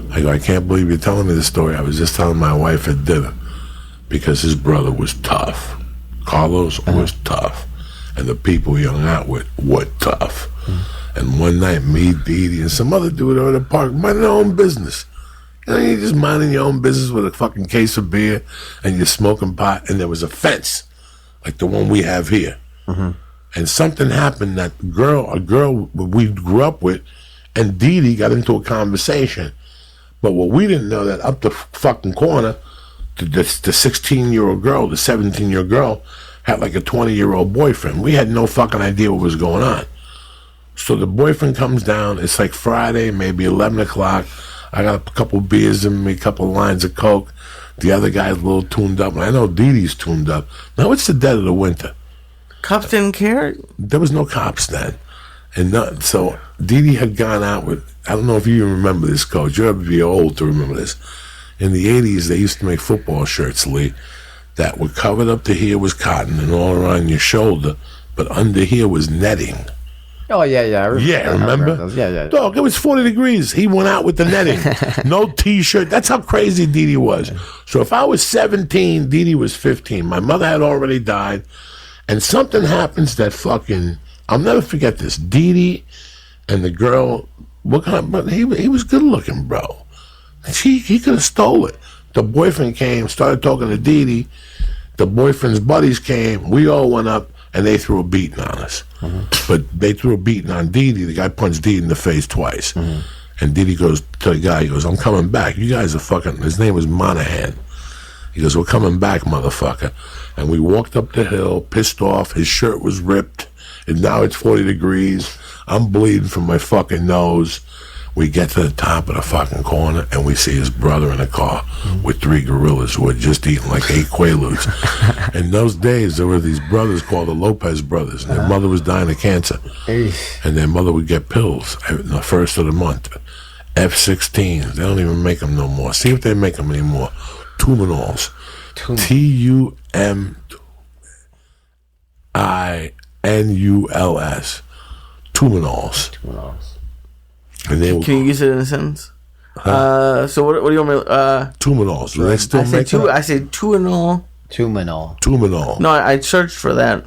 I go, "I can't believe you're telling me this story. I was just telling my wife at dinner." Because his brother was tough. Carlos was tough. And the people he hung out with were tough. And one night, me, Didi, and some other dude over at the park, minding their own business. You know, you're just minding your own business with a fucking case of beer, and you're smoking pot, and there was a fence, like the one we have here. And something happened that a girl we grew up with, and Didi got into a conversation. But what we didn't know that up the fucking corner, the 16-year-old girl, the 17-year-old girl, had like a 20-year-old boyfriend. We had no fucking idea what was going on. So the boyfriend comes down. It's like Friday, maybe 11 o'clock. I got a couple beers in me, a couple lines of coke. The other guy's a little tuned up. And I know Didi's tuned up. Now it's the dead of the winter. Cops didn't care? There was no cops then. And so Didi had gone out with, I don't know if you even remember this, Coach. You'll have to be old to remember this. In the 80s, they used to make football shirts, Lee, that were covered up to here was cotton and all around your shoulder, but under here was netting. Oh, yeah. Remember? Those. Yeah. Dog, it was 40 degrees. He went out with the netting. No T-shirt. That's how crazy Didi was. So if I was 17, Didi was 15. My mother had already died. And something happens that fucking, I'll never forget this. Didi and the girl, but he was good looking, bro. He could have stole it. The boyfriend came, started talking to Didi. The boyfriend's buddies came. We all went up. And they threw a beating on us. But they threw a beating on Didi. The guy punched Didi in the face twice. And Didi goes to the guy, he goes, "I'm coming back. You guys are fucking," his name was Monahan. He goes, "We're coming back, motherfucker." And we walked up the hill, pissed off. His shirt was ripped. And now it's 40 degrees. I'm bleeding from my fucking nose. We get to the top of the fucking corner, and we see his brother in a car with 3 gorillas who had just eaten like 8 Quaaludes. In those days, there were these brothers called the Lopez brothers, and their mother was dying of cancer. And their mother would get pills the first of the month. F-16s. They don't even make them no more. See if they make them anymore. Tuminols. T-U-M-I-N-U-L-S. Tuminols. And they Can you use it in a sentence? So what do you want me to... Tuminols. Do they still make them? I say Tuinol. Tuminol. No, I searched for that.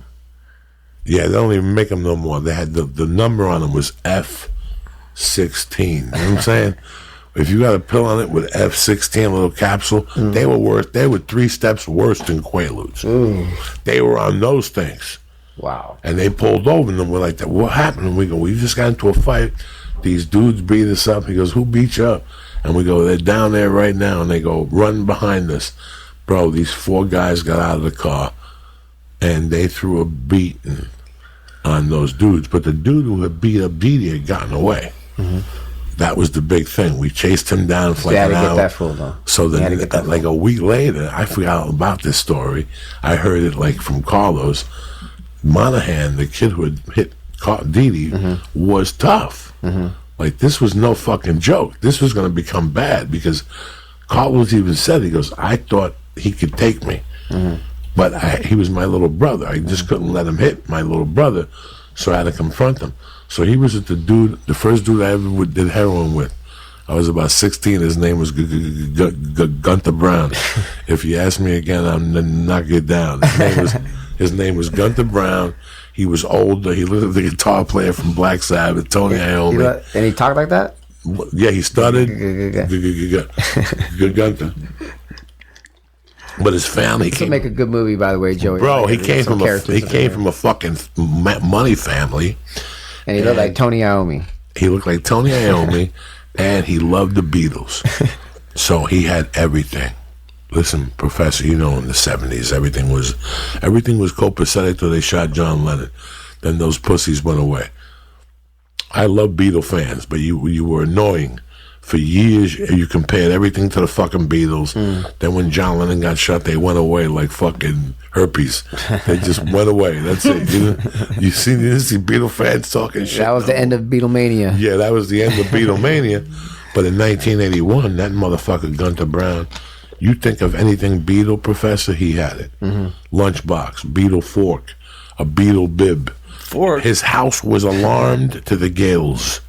Yeah, they don't even make them no more. They had the number on them was F-16. You know what I'm saying? If you got a pill on it with F-16, a little capsule, they were worse. They were 3 steps worse than Quaaludes. They were on those things. Wow. And they pulled over, and we're like, what happened? And we go, we just got into a fight. These dudes beat us up. He goes, who beat you up? And we go, they're down there right now. And they go, run behind us. Bro, these 4 guys got out of the car, and they threw a beating on those dudes. But the dude who had beat up Didi had gotten away. That was the big thing. We chased him down for like an hour. Get that fool, though. So then, like a week later, I forgot all about this story. I heard it like from Carlos. Monahan, the kid who had hit Didi, was tough. Like, this was no fucking joke. This was going to become bad because Carlos even said, he goes, I thought he could take me. But he was my little brother. I just couldn't let him hit my little brother, so I had to confront him. So he was the first dude I ever did heroin with. I was about 16. His name was Gunther Brown. If you ask me again, I'm gonna knock it down. His name was Gunther Brown. He was older. He lived with the guitar player from Black Sabbath, Tony Iommi. And he talked like that? Yeah, he started Gunther. But his family This would make a good movie, by the way, Joey. Bro, like, he came from a fucking money family. And he looked like Tony Iommi. He looked like Tony Iommi, and he loved the Beatles. So he had everything. Listen, Professor, you know, in the 70s, everything was copacetic till they shot John Lennon. Then those pussies went away. I love Beatle fans, but you were annoying. For years, you compared everything to the fucking Beatles. Then when John Lennon got shot, they went away like fucking herpes. They just went away. That's it. You didn't see Beatle fans talking shit. That was the end of Beatlemania. Yeah, that was the end of Beatlemania. But in 1981, that motherfucker Gunther Brown, you think of anything Beatle, Professor, he had it. Lunchbox, Beatle fork, a Beatle bib. Fork? His house was alarmed to the gills.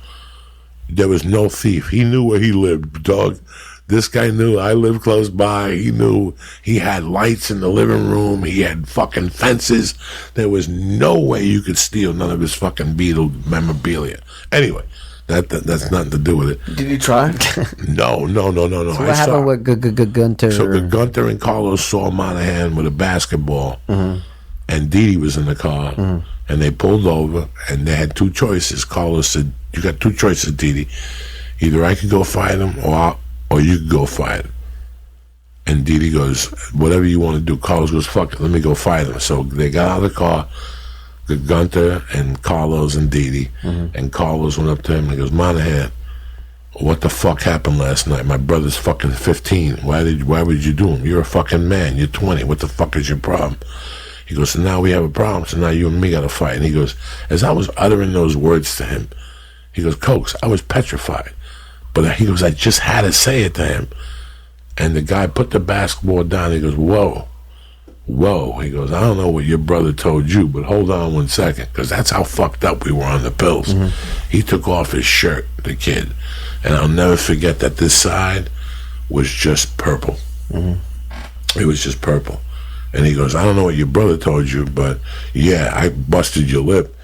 There was no thief. He knew where he lived, dog. This guy knew I lived close by. He knew he had lights in the living room. He had fucking fences. There was no way you could steal none of his fucking Beatle memorabilia. Anyway, that's nothing to do with it. Did you try? No. So what happened with Gunther? So Gunther and Carlos saw Monahan with a basketball, and Didi was in the car, and they pulled over, and they had 2 choices. Carlos said, you got 2 choices, Didi. Either I could go fight him, or you could go fight him. And Didi goes, whatever you want to do. Carlos goes, fuck it, let me go fight him. So they got out of the car, Gunther and Carlos and Didi, and Carlos went up to him and he goes, Monahan, what the fuck happened last night? My brother's fucking 15. Why would you do him? You're a fucking man. You're 20. What the fuck is your problem? He goes, so now we have a problem. So now you and me got to fight. And he goes, as I was uttering those words to him, he goes, Cokes, I was petrified. But he goes, I just had to say it to him. And the guy put the basketball down. He goes, whoa. He goes, I don't know what your brother told you, but hold on 1 second. Because that's how fucked up we were on the pills. He took off his shirt, the kid. And I'll never forget that this side was just purple. It was just purple. And he goes, I don't know what your brother told you, but yeah, I busted your lip.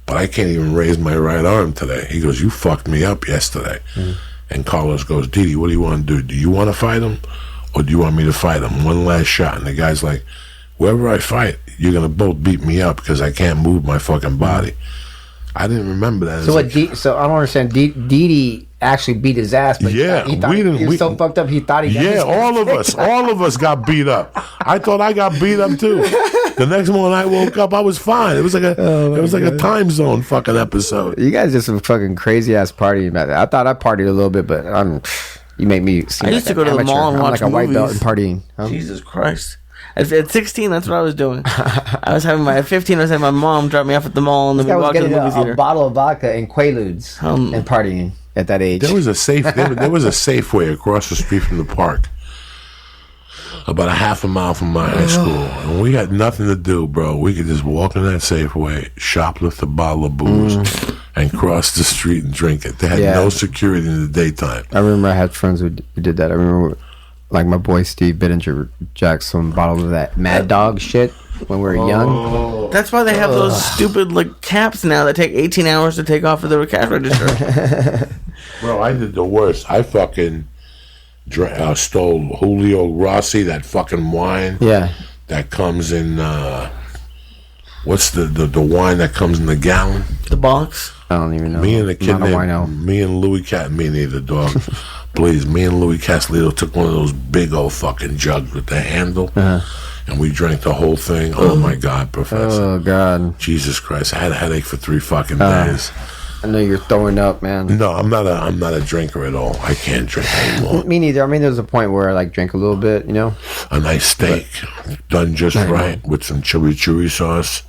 But I can't even raise my right arm today. He goes, you fucked me up yesterday. And Carlos goes, Didi, what do you want to do? Do you want to fight him? Or do you want me to fight him? One last shot. And the guy's like, whoever I fight, you're going to both beat me up because I can't move my fucking body. I didn't remember that. So I don't understand. Didi actually beat his ass. But Yeah, he was so fucked up. He thought he. Got Yeah, all of us got beat up. I thought I got beat up too. The next morning I woke up, I was fine. It was like a time zone fucking episode. You guys just some fucking crazy ass partying about that. I thought I partied a little bit, but you make me. I used to go to the mall and watch like a white belt movies. and partying. Huh? Jesus Christ. At 16, that's what I was doing. At 15, I was having my mom drop me off at the mall, and then we walked to the movie theater. A bottle of vodka and Quaaludes and partying at that age. There was a Safeway across the street from the park, about a half a mile from my high school, and we had nothing to do, bro. We could just walk in that Safeway, shoplift a bottle of booze, and cross the street and drink it. They had no security in the daytime. I remember I had friends who did that. I remember, like, my boy Steve Bittinger jacked some bottles of that Mad Dog shit when we were young. That's why they have those stupid like caps now that take 18 hours to take off of the cash register. Bro, I did the worst. I fucking stole Julio Rossi, that fucking wine. Yeah. That comes in, what's the wine that comes in the gallon? The box. I don't even know. Me and the kid, me and Louis Cat, me neither, dog. Please, me and Louis Castellito took one of those big old fucking jugs with the handle, and we drank the whole thing. Oh my God, Professor! Oh God! Jesus Christ! I had a headache for 3 fucking days. I know you're throwing up, man. No, I'm not a drinker at all. I can't drink anymore. Me neither. I mean, there's a point where I like drink a little bit, you know. A nice steak, done just right with some chimichurri sauce.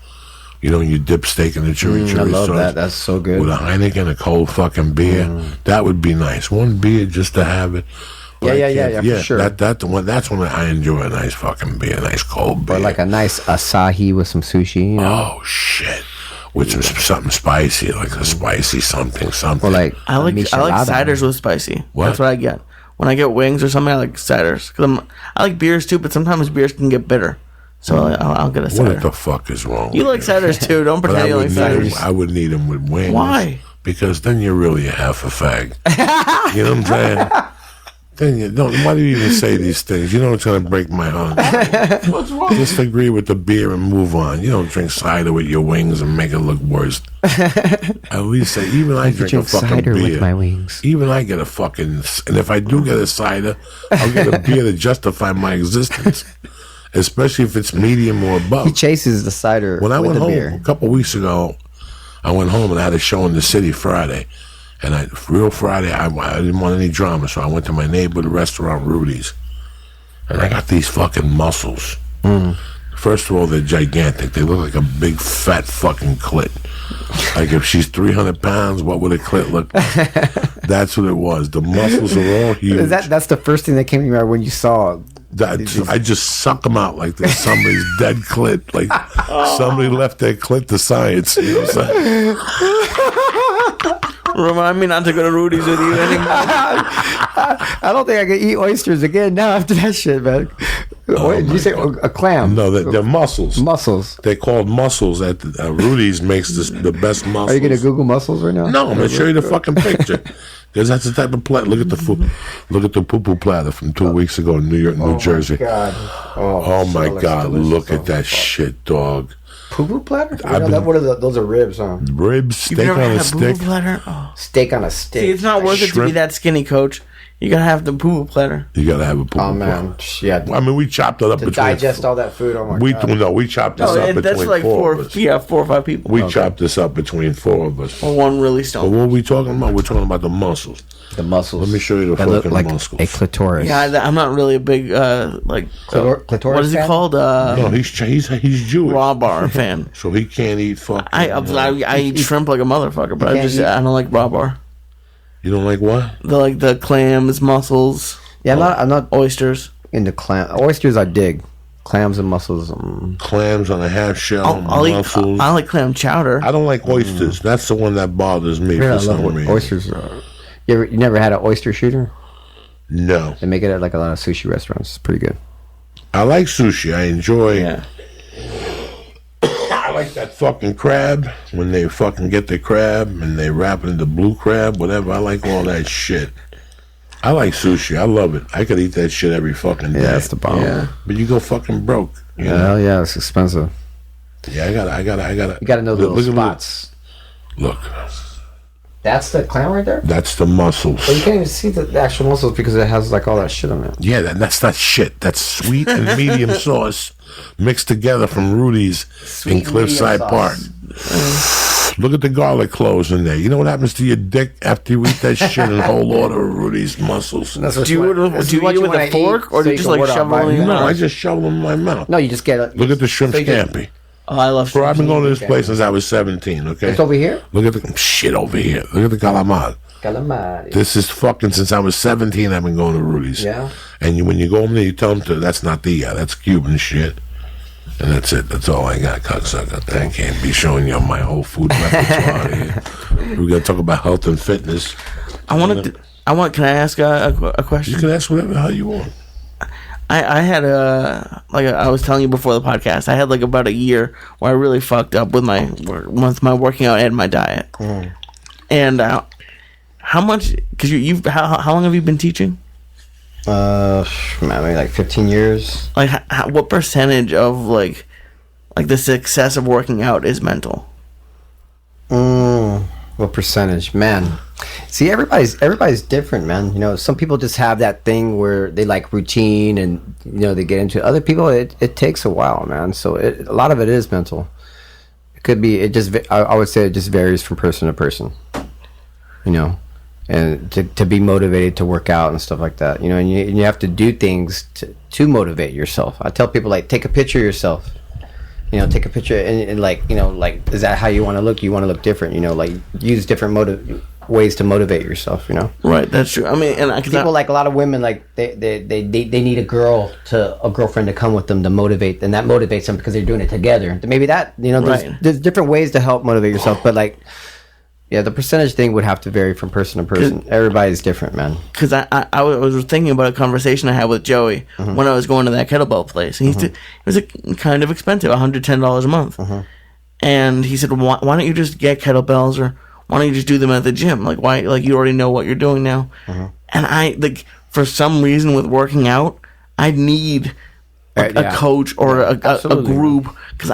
You know, you dip steak in the chimichurri sauce. I love that. That's so good. With a Heineken, a cold fucking beer. That would be nice. One beer just to have it. But Yeah, for sure. That's when I enjoy a nice fucking beer, a nice cold beer. Or like a nice Asahi with some sushi, you know? Oh, shit. With something spicy, like a spicy something. Or like I like ciders with spicy. What? That's what I get. When I get wings or something, I like ciders. I like beers too, but sometimes beers can get bitter. So I'll get a cider. What the fuck is wrong You like with ciders too. Don't pretend you like ciders. I would need them with wings. Why? Because then you're really a half a fag. You know what I'm saying? Then you don't. Why do you even say these things? You know it's gonna break my heart. What's wrong? Just agree with the beer and move on. You don't drink cider with your wings and make it look worse. At least say, even I drink a fucking cider beer. with my wings. Even I get a fucking. And if I do get a cider, I'll get a beer to justify my existence. Especially if it's medium or above. He chases the cider. When I with went the home beer. a couple weeks ago, I went home and I had a show in the city Friday. And real Friday, I didn't want any drama, so I went to my neighborhood restaurant, Rudy's. And I got these fucking mussels. First of all, they're gigantic. They look like a big, fat fucking clit. Like if she's 300 pounds, what would a clit look like? That's what it was. The muscles are all huge. That's the first thing that came to your mind when you saw I just suck them out like there's somebody's dead clit. Like somebody left their clit to science. You know what I'm saying? Remind me not to go to Rudy's with you anymore. I don't think I can eat oysters again now after that shit, man. Did you say a clam? No, they're mussels. Mussels. They're called mussels. At Rudy's makes the best mussels. Are you gonna Google mussels right now? No, I'm gonna show you the fucking picture. Because that's the type of platter. Look at the food. Look at the poo-poo platter from 2 weeks ago in New York, New Jersey. Oh my God! Look at that shit, dog. Poo-poo platter? Those are ribs, huh? Ribs, steak on a stick. Platter? Oh. Steak on a stick. See, it's not worth it to be that skinny, Coach. You gotta have the poo platter. You gotta have a poo-poo Oh man, platter. yeah. I mean, we chopped it up To between. digest all that food. Oh my God. No, we chopped this up between That's like four of us. 4 or 5 people. We chopped this up between 4 of us. Or one really But stoned. what are we talking about? We're talking about the muscles. The muscles. Let me show you the that look fucking like muscles. a clitoris. Yeah, I'm not really a big clitoris. what is it fan? called? No, he's Jewish, Raw bar fan. so he can't eat fucking. I eat shrimp like a motherfucker, but You can't I don't like raw bar. You don't like what? The clams, mussels. Yeah, I'm not Oysters. into clam. Oysters I dig. Clams and mussels. Clams on a half shell, mussels. I like clam chowder. I don't like oysters. That's the one that bothers me Yeah, I for love some reason. oysters. You never had an oyster shooter? No, They make it at like a lot of sushi restaurants. It's pretty good. I like sushi. I enjoy. Yeah. I like that fucking crab when they fucking get the crab and they wrap it into blue crab, whatever. I like all that shit. I like sushi. I love it. I could eat that shit every fucking day. Yeah, that's the bomb. Yeah. But you go fucking broke. You know? Hell yeah, it's expensive. Yeah, I gotta. You got to know the little spots. Look. That's the clown right there? That's the muscles. But you can't even see the actual muscles because it has like all that shit on it. Yeah, that's not shit. That's sweet and medium sauce mixed together from Rudy's in Cliffside Park. Look at the garlic cloves in there. You know what happens to your dick after you eat that shit in whole order of Rudy's muscles? Do you eat it with a fork, or do you just like shovel it in? No, I just shovel them in my mouth. No, you just get it. Look at the shrimp scampi. Oh, I love. Bro, I've been going to this place since I was 17. Okay, It's over here. look at the shit over here. Look at the calamari. Calamari. This is fucking since I was 17. I've been going to Rudy's. Yeah. And when you go in there, you tell them that's not Diaz. That's Cuban shit. And that's it. That's all I got, cocksucker. I can't be showing you my whole food repertoire here. We're gonna talk about health and fitness. Can I ask a question? You can ask whatever the hell you want. I had I was telling you before the podcast, I had like about a year where I really fucked up with my working out and my diet. And how much? Because how long have you been teaching? Maybe like 15 years. Like, what percentage of like the success of working out is mental? What percentage, man? See, everybody's different, man. You know, some people just have that thing where they like routine, and you know they get into it. Other people, it takes a while, man. So a lot of it is mental. It could be. I would say it just varies from person to person. You know. And to be motivated to work out and stuff like that, you know, and you have to do things to motivate yourself. I tell people, like, take a picture of yourself, you know, take a picture and like, you know, like, is that how you want to look? You want to look different, you know, like use different ways to motivate yourself, you know. Right, that's true. I mean, and people like a lot of women, like they need a girlfriend to come with them to motivate, and that motivates them because they're doing it together. Maybe that, you know, there's different ways to help motivate yourself, but like. Yeah, the percentage thing would have to vary from person to person. Everybody's different, man. Because I was thinking about a conversation I had with Joey when I was going to that kettlebell place. And it was kind of expensive, $110 a month. And he said, why don't you just get kettlebells, or why don't you just do them at the gym? Like, why? Like, you already know what you're doing now. And I, like, for some reason with working out, I need a coach or a group, because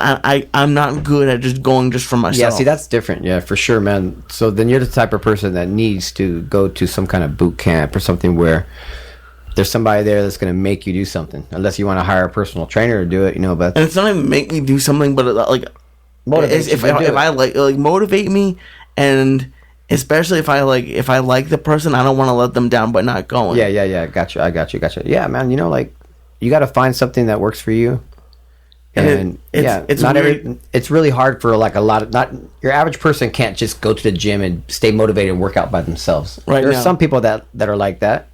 I'm not good at just going just for myself. Yeah, see, that's different. Yeah, for sure, man. So then you're the type of person that needs to go to some kind of boot camp or something where there's somebody there that's going to make you do something, unless you want to hire a personal trainer to do it, you know. But and it's not even make me do something, but like if I like motivate me, and especially if I like the person, I don't want to let them down by not going. Yeah. Gotcha. Yeah, man. You know, like, you got to find something that works for you. And it's really hard for like not your average person can't just go to the gym and stay motivated and work out by themselves. Right. There's some people that are like that,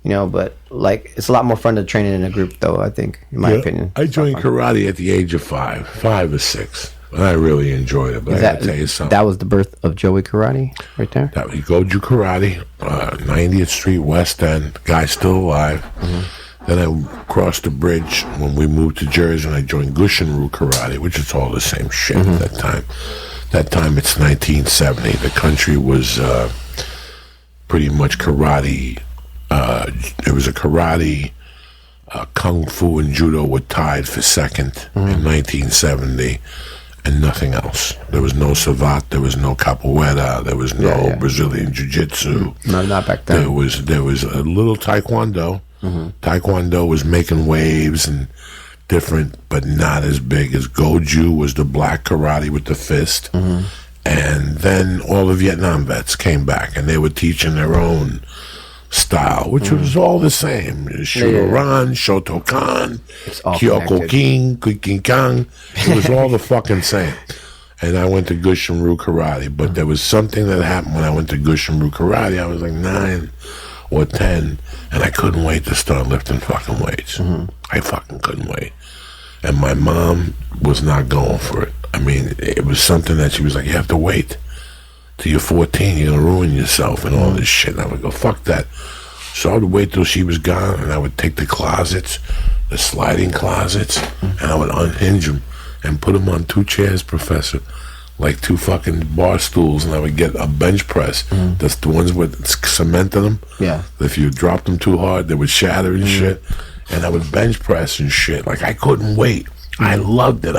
you know, but like it's a lot more fun to train in a group, though, I think, in my opinion. I joined karate at the age of 5 or 6. And I really enjoyed it, but I gotta tell you something. That was the birth of Joey Karate, right there. That was Goju Karate, 90th Street, West End. Guy's still alive. Then I crossed the bridge when we moved to Jersey, and I joined Gushinru Karate, which is all the same shit at that time. That time, it's 1970. The country was pretty much karate. It was a karate, kung fu, and judo were tied for second in 1970, and nothing else. There was no savate, there was no capoeira, there was no Brazilian jiu-jitsu. No, not back then. There was a little taekwondo. Taekwondo was making waves and different, but not as big as Goju was the black karate with the fist. And then all the Vietnam vets came back, and they were teaching their own style, which was all the same. Shotoran, Shotokan, Kyoko King, King Kang. It was all the fucking same. And I went to Gushinru Karate, but there was something that happened when I went to Gushinru Karate. I was like 9 or 10, and I couldn't wait to start lifting fucking weights. I fucking couldn't wait. And my mom was not going for it. I mean, it was something that she was like, you have to wait till you're 14, you're going to ruin yourself and all this shit. And I would go, fuck that. So I would wait till she was gone, and I would take the closets, the sliding closets, and I would unhinge them and put them on 2 chairs, Professor, like 2 fucking bar stools, and I would get a bench press. That's the ones with cement in them. Yeah. If you dropped them too hard, they would shatter and shit. And I would bench press and shit. Like, I couldn't wait. I loved it.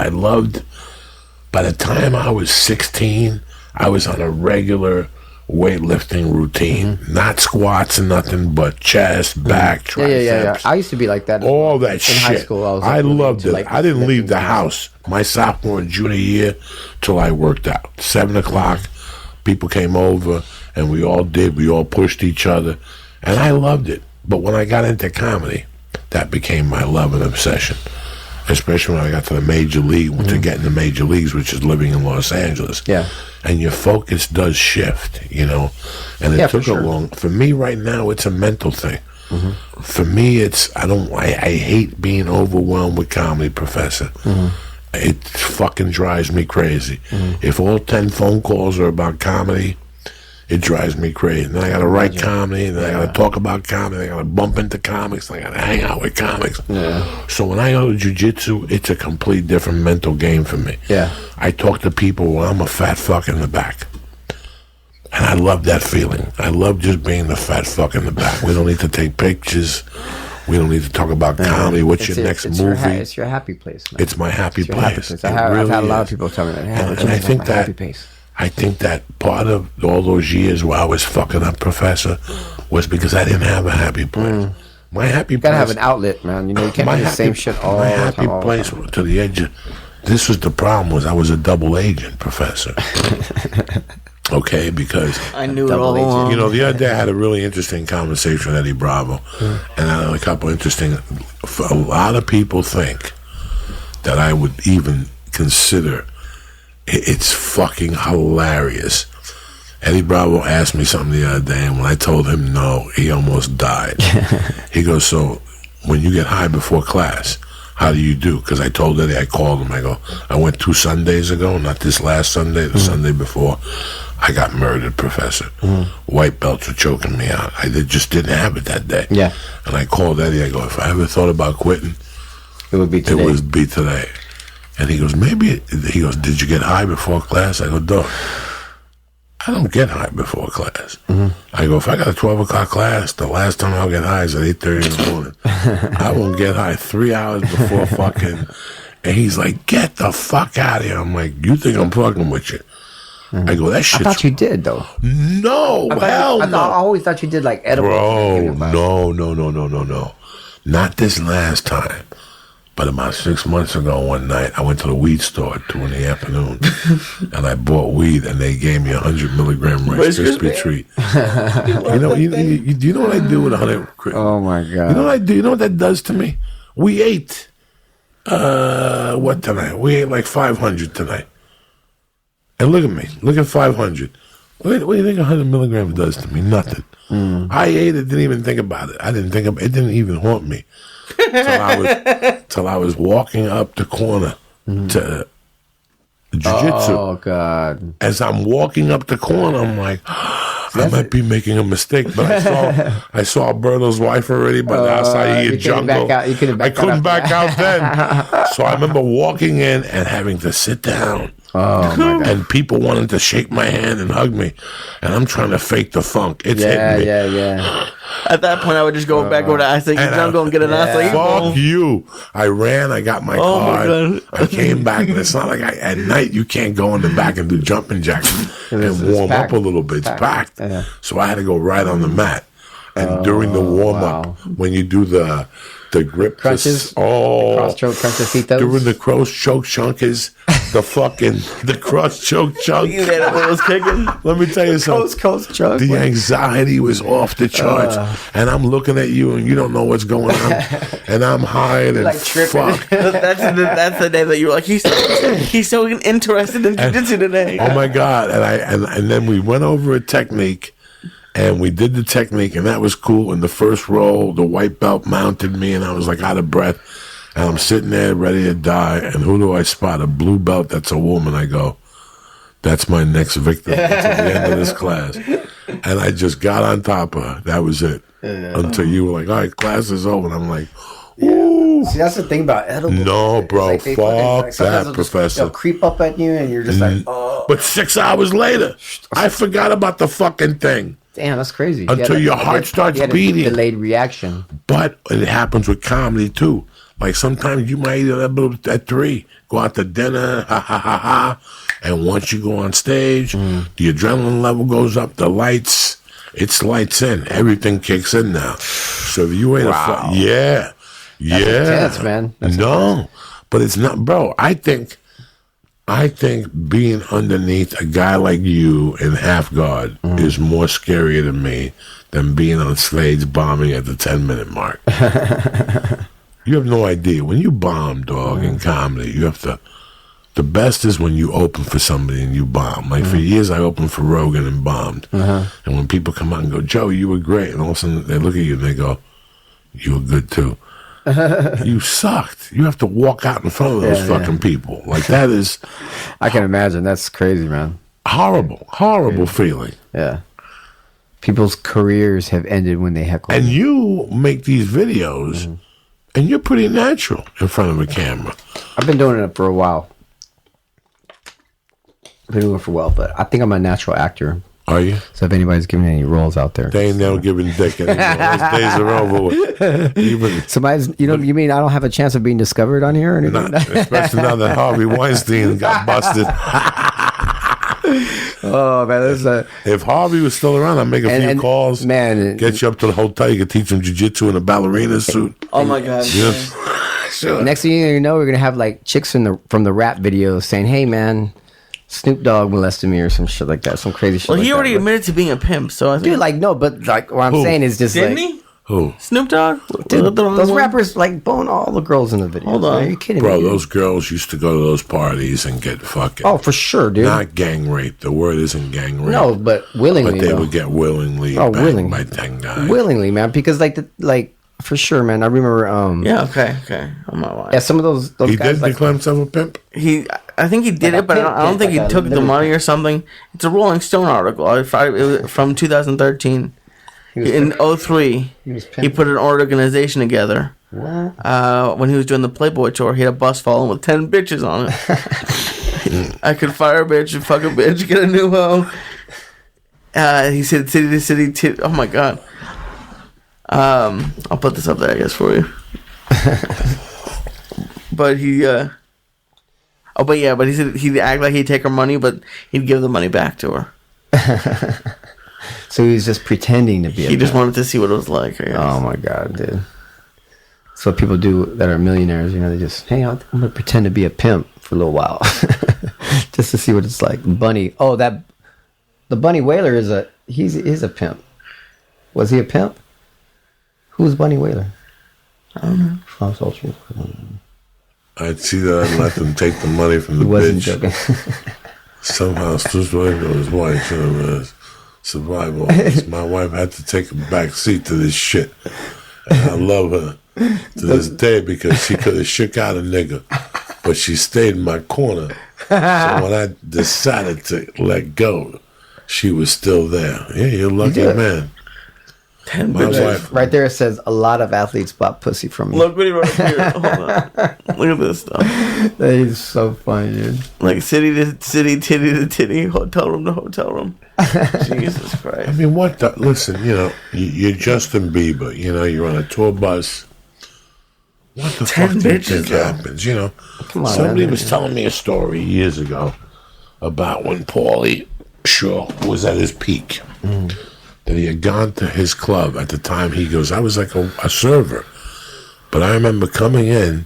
By the time I was 16, I was on a regular weightlifting routine. Not squats and nothing, but chest, back, triceps. Yeah. I used to be like that. All that shit. In high school, I was like, I really loved into, it. like, I didn't leave the lifting house my sophomore and junior year till I worked out. 7 o'clock, people came over, and we all pushed each other, and I loved it. But when I got into comedy, that became my love and obsession. Especially when I got to the major league, to get in the major leagues, which is living in Los Angeles. Yeah. And your focus does shift, And it took for me right now, it's a mental thing. For me, I hate being overwhelmed with comedy, Professor. It fucking drives me crazy. If all 10 phone calls are about comedy, it drives me crazy. And then I got to write comedy, and then I got to talk about comedy, I got to bump into comics, and I got to hang out with comics. Yeah. So when I go to Jiu Jitsu, it's a complete different mental game for me. Yeah. I talk to people when I'm a fat fuck in the back. And I love that feeling. I love just being the fat fuck in the back. We don't need to take pictures. We don't need to talk about comedy. What's your next movie? It's your happy place, man. It's my happy place. I've had a lot of people tell me that. And I think that part of all those years where I was fucking up, Professor, was because I didn't have a happy place. My happy place. You gotta have an outlet, man. You can't do the same shit all the time. My happy place to the edge of... This was the problem, was I was a double agent, Professor. Okay, because... I knew it all along. The other day I had a really interesting conversation with Eddie Bravo. And I had a couple interesting... A lot of people think that I would even consider... It's fucking hilarious. Eddie Bravo asked me something the other day, and when I told him no, he almost died. He goes, so when you get high before class, how do you do? Because I told Eddie, I called him, I go, I went 2 Sundays ago, not this last Sunday, the Sunday before, I got murdered, Professor. White belts were choking me out. I just didn't have it that day. Yeah. And I called Eddie, I go, if I ever thought about quitting, it would be today. And he goes, did you get high before class? I go, dog, I don't get high before class. I go, if I got a 12 o'clock class, the last time I'll get high is at 8:30 in the morning. I won't get high 3 hours before fucking... And he's like, get the fuck out of here. I'm like, you think I'm fucking with you? I go, that shit. I thought you did, though. No, hell no. I always thought you did, like, edibles. Bro, no. Not this last time. But about 6 months ago, one night, I went to the weed store at 2 in the afternoon, and I bought weed, and they gave me 100 milligram Rice Krispie treat. Do you know what I do with 100? Oh my god! You know what I do? You know what that does to me? We ate what tonight? We ate like 500 tonight. And look at me. Look at 500. What do you think 100 milligrams does to me? Nothing. I ate it. Didn't even think about it. I didn't think about it. It didn't even haunt me. Till I was walking up the corner to Jiu-Jitsu. Oh God! As I'm walking up the corner, I'm like, I might be making a mistake, but I saw Alberto's wife already by the acai jungle. I couldn't back out then. So I remember walking in and having to sit down. Oh my God. And people wanted to shake my hand and hug me, and I'm trying to fake the funk. It's hitting me. Yeah. At that point, I would just go back over to acai jungle and get an acai bowl. Fuck you! I ran. I got my card. I came back. And it's not like at night you can't go in the back and do jumping jacks and warm up a little bit. It's packed. Yeah. So I had to go right on the mat. And during the warm up, when you do the grip crunches, the cross choke crunchecitos. During the cross choke chunk is the cross choke chunk. You had it was kicking. Let me tell you something. Coast chunk. The anxiety was off the charts, and I'm looking at you, and you don't know what's going on, and I'm high and like fuck. That's the day that you were like, he's so interested in jiu-jitsu today. Oh my God! And then we went over a technique. And we did the technique, and that was cool. In the first roll, the white belt mounted me, and I was like out of breath. And I'm sitting there ready to die. And who do I spot? A blue belt that's a woman. I go, that's my next victim until the end of this class. And I just got on top of her. That was it. Until you were like, all right, class is over. And I'm like, ooh. See, that's the thing about edibles. No, bro, like fuck that, Professor. They'll creep up at you, and you're just like, oh. But 6 hours later, I forgot about the fucking thing. Damn, that's crazy. Until your heart starts beating. Delayed reaction. But it happens with comedy too. Like sometimes you might eat at 3, go out to dinner, ha ha ha ha, And once you go on stage, the adrenaline level goes up, the lights, it's lights in. Everything kicks in now. So if you ain't Wow. yeah. That's intense, man. That's No, but it's not, bro. I think being underneath a guy like you in half guard is more scarier to me than being on stage bombing at the 10-minute mark. You have no idea. When you bomb, dog, in comedy, you have to. The best is when you open for somebody and you bomb. Like for years, I opened for Rogan and bombed. And when people come out and go, Joe, you were great, and all of a sudden they look at you and they go, you were good too. You sucked. You have to walk out in front of those fucking people. Like that is I can imagine. That's crazy, man. horrible feeling. Yeah. People's careers have ended when they heckle. And you make these videos, and you're pretty natural in front of a camera. I've been doing it for a while. Been doing it for a while, but I think I'm a natural actor. Are you? So if anybody's giving any roles out there, They ain't never giving dick anymore. Those days are over with. Even somebody's, you mean I don't have a chance of being discovered on here or anything? especially now that Harvey Weinstein got busted. Oh man, this is If Harvey was still around, I'd make a few calls. man. Get you up to the hotel. You could teach him jiu-jitsu in a ballerina suit. Oh my god. Sure. Next thing you know, we're gonna have like chicks from the rap videos saying, "Hey man, Snoop Dogg molested me" or some shit like that, some crazy shit. Well, like he that. already admitted to being a pimp, so I think. Dude, like no, but like what I'm Who? saying is just Didn't like, he? Who? Snoop Dogg? dude, The wrong those one? rappers like bone all the girls in the video. Hold on. Are you kidding Bro, me? dude? those girls used to go to those parties and get fucking. Oh, for sure, dude. Not gang rape. The word isn't gang rape. No, but willingly. But they though. would get willingly Oh, banged willingly. by 10 guys. Willingly, man, because like for sure, man. I remember. Yeah, okay. I'm not lying. Yeah, some of those He guys did like. declare himself a pimp? I think he did Like a it, but pimp, I don't think like he a took the little money or pimp. something. It's a Rolling Stone article. It was from 2013. He was In 03, was he pimping. put an organization together. What? When he was doing the Playboy tour, he had a bus following with 10 bitches on it. I could fire a bitch, fuck a bitch, get a new hoe. He said city to city. Oh my god. I'll put this up there, I guess, for you. But he, but he said he'd act like he'd take her money, but he'd give the money back to her. So he was just pretending to be. He just wanted to see what it was like. I guess. Oh my god, dude. That's what people do that are millionaires. They just, hey, I'm gonna pretend to be a pimp for a little while, just to see what it's like. Bunny. Oh, the Bunny Whaler is a pimp. Was he a pimp? Who's Bunny Whaler? I don't know. From Sultry. I'd see that and let them take the money from the He wasn't bitch. joking. Somehow, Stu's wife or his wife, survival. My wife had to take a back seat to this shit. And I love her to this day because she could have shook out a nigga, but she stayed in my corner. So when I decided to let go, she was still there. Yeah, you're a lucky did. man. 10 My bitches. wife. Right there it says a lot of athletes bought pussy from me. Look what he wrote here. Hold on. Look at this stuff. That is so funny, dude. Like city to city, titty to titty, hotel room to hotel room. Jesus I Christ. mean, what the? Listen, you're Justin Bieber. You're on a tour bus. What the 10 fuck do you bitches, think though. happens? Come on, Somebody man. was telling me a story years ago about when Paulie Shaw was at his peak. That he had gone to his club at the time. He goes, I was like a server, but I remember coming in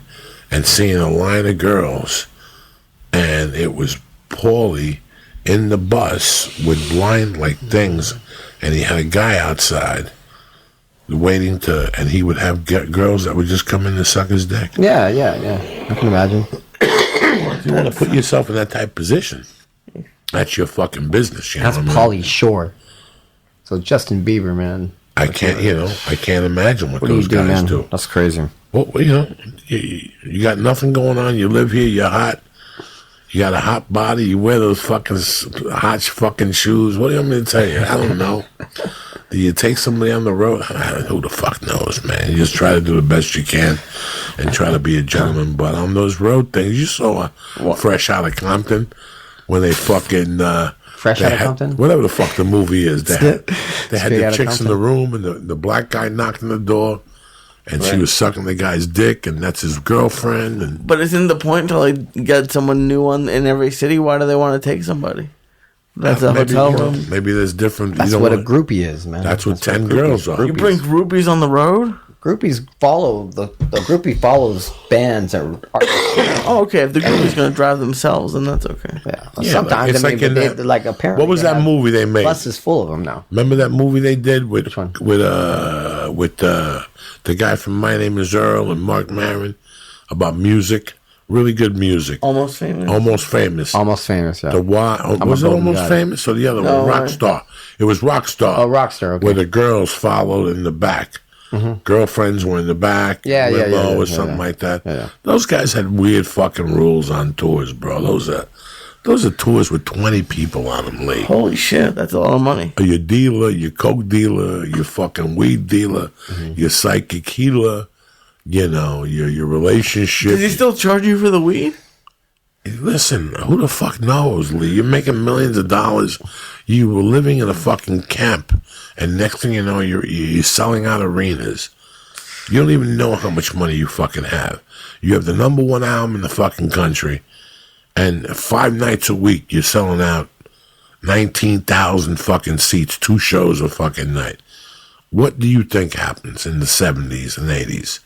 and seeing a line of girls, and it was Paulie in the bus with blind like things, and he had a guy outside waiting and he would have girls that would just come in to suck his dick. Yeah. I can imagine. You want to put yourself in that type of position. That's your fucking business. That's what I mean? Pauly Shore. So Justin Bieber, man. I can't imagine what What do you those do, guys man? do. That's crazy. Well, you got nothing going on. You live here. You're hot. You got a hot body. You wear those fucking hot fucking shoes. What do you want me to tell you? I don't know. Do you take somebody on the road? Who the fuck knows, man? You just try to do the best you can and try to be a gentleman. But on those road things, you saw Fresh Out of Compton when they fucking... Fresh they Outta had- Compton? Whatever the fuck the movie is. They had Straight the Outta chicks in Compton? the room and the black guy knocked on the door. and she was sucking the guy's dick, and that's his girlfriend. And But isn't the point to like get someone new in every city? Why do they want to take somebody? That's a maybe, hotel you know, room. maybe there's different. That's you know what a groupie is, man. That's what 10 groupies- girls are. You bring groupies on the road? Groupies follow the groupie follows bands and artists. Oh, okay. If the groupie's going to drive themselves, then that's okay. Yeah. Yeah, Sometimes it's I mean, like in but that- like apparently. What was they that have movie they made? Buses full of them now. Remember that movie they did with Which one? with the guy from My Name Is Earl and Mark Maron about music? Really good music. Almost famous. Almost Famous. Almost famous. Yeah. The why I'm was a it golden Almost god. Famous or the other No, one? Rockstar. It was Rockstar. Oh, Rockstar. Okay. Where the girls followed in the back. Girlfriends were in the back. Yeah, yeah, limo yeah, or yeah, something yeah. like that. Yeah. Those guys had weird fucking rules on tours, bro. Those are tours with 20 people on them, Lee. Holy shit, that's a lot of money. Your dealer, your coke dealer, your fucking weed dealer, your psychic healer, you know, your relationship. Does he still charge you for the weed? Listen, who the fuck knows, Lee? You're making millions of dollars. You were living in a fucking camp, and next thing you know, you're selling out arenas. You don't even know how much money you fucking have. You have the #1 album in the fucking country, and 5 nights a week you're selling out 19,000 fucking seats, 2 shows a fucking night. What do you think happens in the 70s and 80s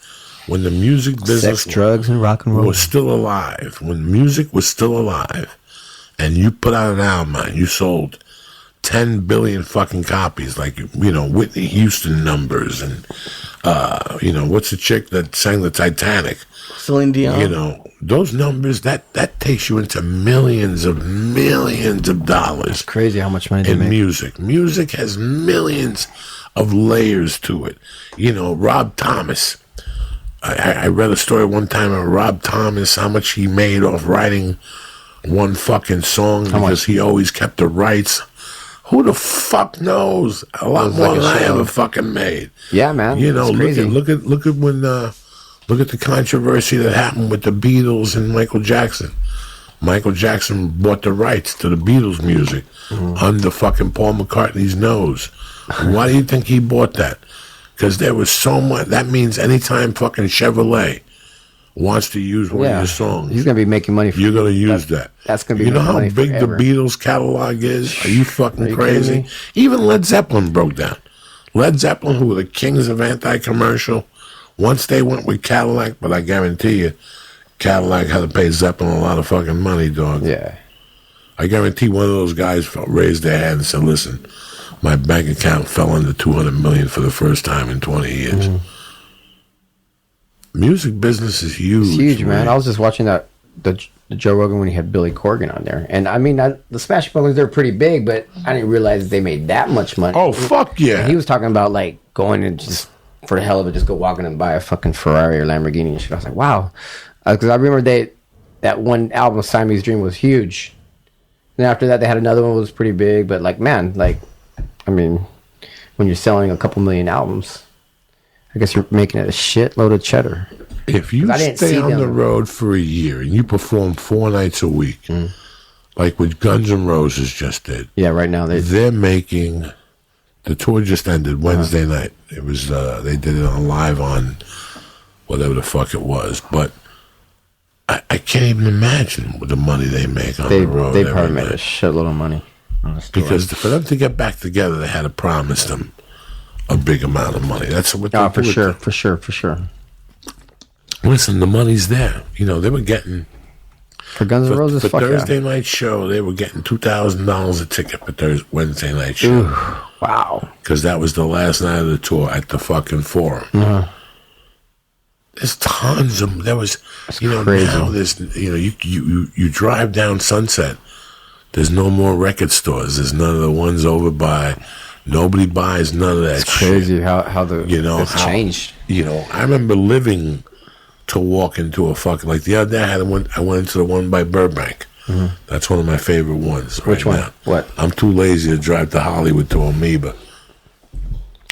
when the music business Sex, drugs, and rock and roll. was still alive, when music was still alive, and you put out an album and you sold 10 billion fucking copies, like, you know, Whitney Houston numbers, and you know, what's the chick that sang the Titanic? Celine Dion. You know, those numbers, that takes you into millions of dollars Crazy how much money they in make. music. Music has millions of layers to it. You know, Rob Thomas. I read a story one time of Rob Thomas, how much he made off writing one fucking song because he always kept the rights. Who the fuck knows? A lot more like a than I show. ever fucking made. Yeah, man. You know, It's crazy. look at when look at the controversy that happened with the Beatles and Michael Jackson. Michael Jackson bought the rights to the Beatles music under fucking Paul McCartney's nose. Why do you think he bought that? Because there was so much. That means anytime fucking Chevrolet wants to use one of your songs, He's gonna be making money. you're gonna use that. That's gonna be You know making how money big forever. the Beatles catalog is? Are you fucking Are you crazy? kidding me? Even Led Zeppelin broke down. Led Zeppelin, who were the kings of anti-commercial, once they went with Cadillac, but I guarantee you, Cadillac had to pay Zeppelin a lot of fucking money, dog. Yeah. I guarantee one of those guys raised their hand and said, "Listen, my bank account fell under 200 million for the first time in 20 years." Music business is huge. It's huge, man. I was just watching the Joe Rogan when he had Billy Corgan on there, and I mean, the Smashing Pumpkins, they're pretty big, but I didn't realize they made that much money. Oh, fuck yeah. And he was talking about like going and just for the hell of it, just go walking and buy a fucking Ferrari or Lamborghini and shit. I was like, wow, because I remember that one album, Siamese Dream, was huge. And after that, they had another one that was pretty big, but like, man, like, I mean, when you're selling a couple million albums, I guess you're making it a shitload of cheddar. If you I didn't stay see on them. the road for a year and you perform 4 nights a week, like what Guns N' Roses just did, Yeah, right now they're making. The tour just ended Wednesday night. It was they did it on live on whatever the fuck it was, but I can't even imagine the money they make on they the road. probably every made a night. shitload of money on this tour. Because for them to get back together, they had to promise them a big amount of money. That's what they Oh, do for with sure. Listen, the money's there. You know, they were getting For Guns N' Roses, for fuck Thursday yeah. night show. They were getting $2,000 a ticket for Wednesday night show Wow. because that was the last night of the tour at the fucking Forum. There's tons of there was, you know, crazy. now there's, you know, you drive down Sunset. There's no more record stores. There's none of the ones over by. Nobody buys none of that It's shit. crazy how the You know, it's how- changed. You know, I remember living to walk into a fucking, like the other day I went into the one by Burbank. That's one of my favorite ones. Which right one? now. What? I'm too lazy to drive to Hollywood to Amoeba,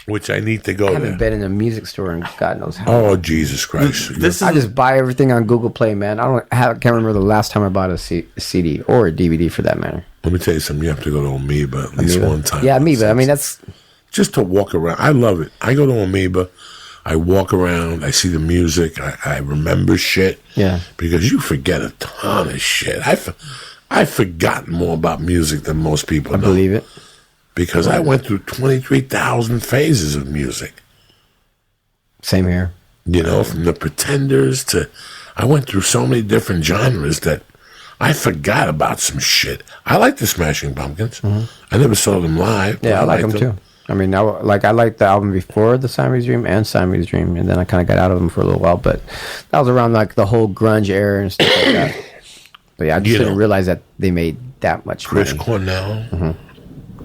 which I need to go I haven't there. been in a music store in God knows how. Oh, Jesus Christ. This I is just buy everything on Google Play, man. Can't remember the last time I bought a CD or a DVD for that matter. Let me tell you something. You have to go to Amoeba at least Amoeba? one time. Yeah, Amoeba. I mean, that's just to walk around. I love it. I go to Amoeba. I walk around, I see the music, I remember shit. Yeah. Because you forget a ton of shit. I've forgotten more about music than most people I know. believe it. Because I went through 23,000 phases of music. Same here. You know, from the Pretenders to... I went through so many different genres that I forgot about some shit. I like the Smashing Pumpkins. I never saw them live. Yeah, I like them too. I mean, I liked the album before the Siamese Dream and Siamese Dream, and then I kind of got out of them for a little while. But that was around like the whole grunge era and stuff like that. But yeah, I just didn't realize that they made that much Chris money. Cornell,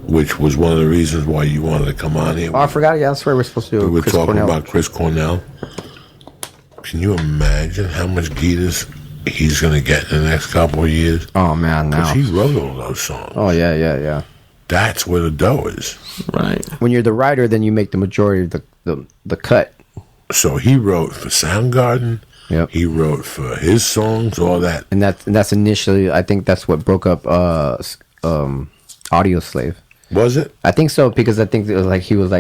which was one of the reasons why you wanted to come on here. Oh, I forgot. Yeah, that's where we're supposed to do. We were Chris talking Cornell. about Chris Cornell. Can you imagine how much guitars he's going to get in the next couple of years? Oh man, now Because he wrote all those songs. Oh yeah. That's where the dough is. Right. When you're the writer, then you make the majority of the cut. So he wrote for Soundgarden. Yep. He wrote for his songs, all that. And that's initially, I think that's what broke up Audio Slave. Was it? I think so, because I think it was like he was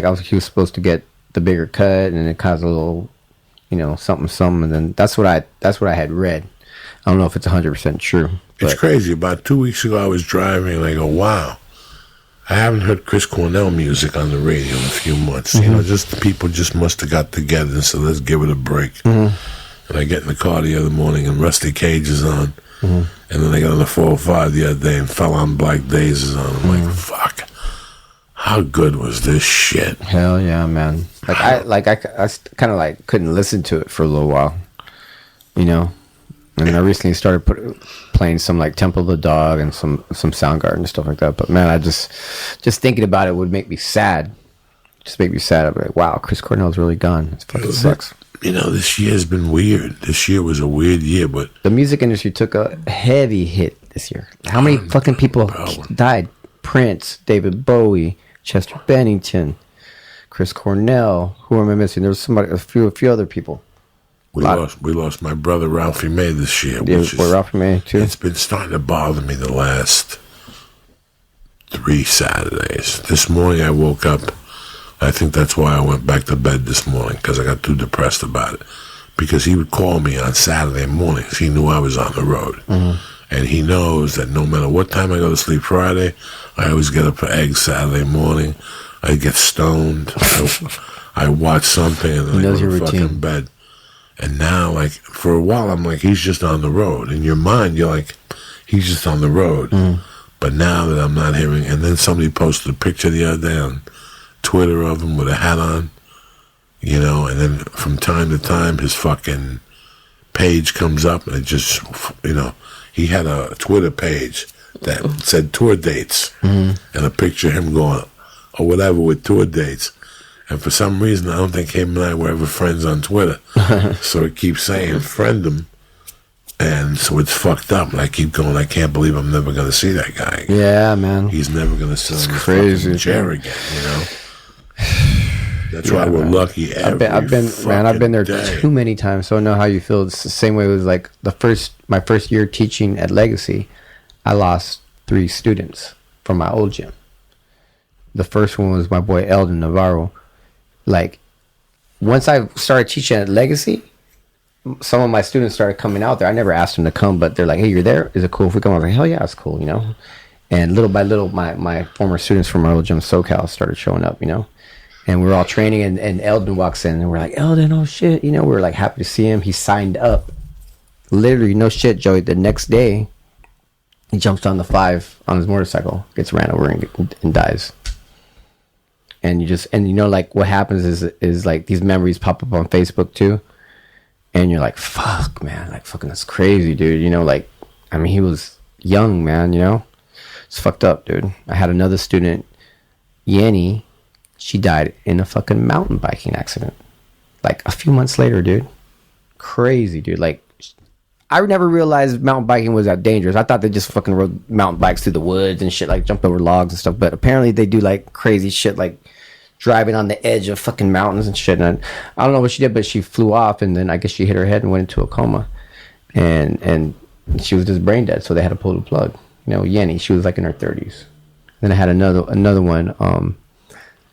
supposed to get the bigger cut, and it caused a little, something, and then that's what I had read. I don't know if it's 100% true. It's crazy. About 2 weeks ago, I was driving, and I go, wow. I haven't heard Chris Cornell music on the radio in a few months. Just the people just must have got together and said, let's give it a break. And I get in the car the other morning and Rusty Cage is on. And then I got on the 405 the other day and Fell on Black Days is on. I'm like, fuck. How good was this shit? Hell yeah, man. I kind of like couldn't listen to it for a little while, And then I recently started playing some like Temple of the Dog and some Soundgarden and stuff like that. But man, I just thinking about it would make me sad. Just make me sad. I'm like, wow, Chris Cornell's really gone. It fucking sucks. This year's been weird. This year was a weird year, but the music industry took a heavy hit this year. How many fucking people died? Prince, David Bowie, Chester Bennington, Chris Cornell. Who am I missing? There was a few other people. We lost my brother Ralphie May this year. Yeah, Ralphie May too. It's been starting to bother me the last 3 Saturdays. This morning I woke up. I think that's why I went back to bed this morning, because I got too depressed about it. Because he would call me on Saturday mornings. He knew I was on the road. And he knows that no matter what time I go to sleep Friday, I always get up for eggs Saturday morning. I get stoned. I watch something and then I go to fucking bed. And now, like, for a while, I'm like, he's just on the road. In your mind, you're like, he's just on the road. But now that I'm not hearing, and then somebody posted a picture the other day on Twitter of him with a hat on, and then from time to time, his fucking page comes up, and it just, he had a Twitter page that said tour dates, and a picture of him going, or whatever, with tour dates. And for some reason, I don't think him and I were ever friends on Twitter. So it keeps saying, friend him. And so it's fucked up. And I keep going, I can't believe I'm never going to see that guy again. Yeah, man. He's never going to sit in the crazy fucking chair again, That's why we're lucky I've been there day. too many times, so I know how you feel. It's the same way it was like my first year teaching at Legacy. I lost 3 students from my old gym. The first one was my boy Eldon Navarro. Like, once I started teaching at Legacy, some of my students started coming out there. I never asked them to come, but they're like, hey, you're there? Is it cool if we come? I was like, hell yeah, it's cool, And little by little, my former students from my old gym, SoCal, started showing up, And we were all training, and Eldon walks in, and we're like, Eldon, oh shit. We were like happy to see him. He signed up. Literally, no shit, Joey. The next day, he jumps on the 5 on his motorcycle, gets ran over, and dies. And like what happens is like these memories pop up on Facebook too, and you're like, fuck, man, like fucking that's crazy, dude. He was young, man. It's fucked up, dude. I had another student, Yanni. She died in a fucking mountain biking accident, like a few months later, dude. Crazy, dude. Like, I never realized mountain biking was that dangerous. I thought they just fucking rode mountain bikes through the woods and shit, like jumped over logs and stuff. But apparently they do like crazy shit, like driving on the edge of fucking mountains and shit. And I don't know what she did, but she flew off, and then I guess she hit her head and went into a coma, and she was just brain dead. So they had to pull the plug. Yenny, she was like in her 30s. Then I had another one.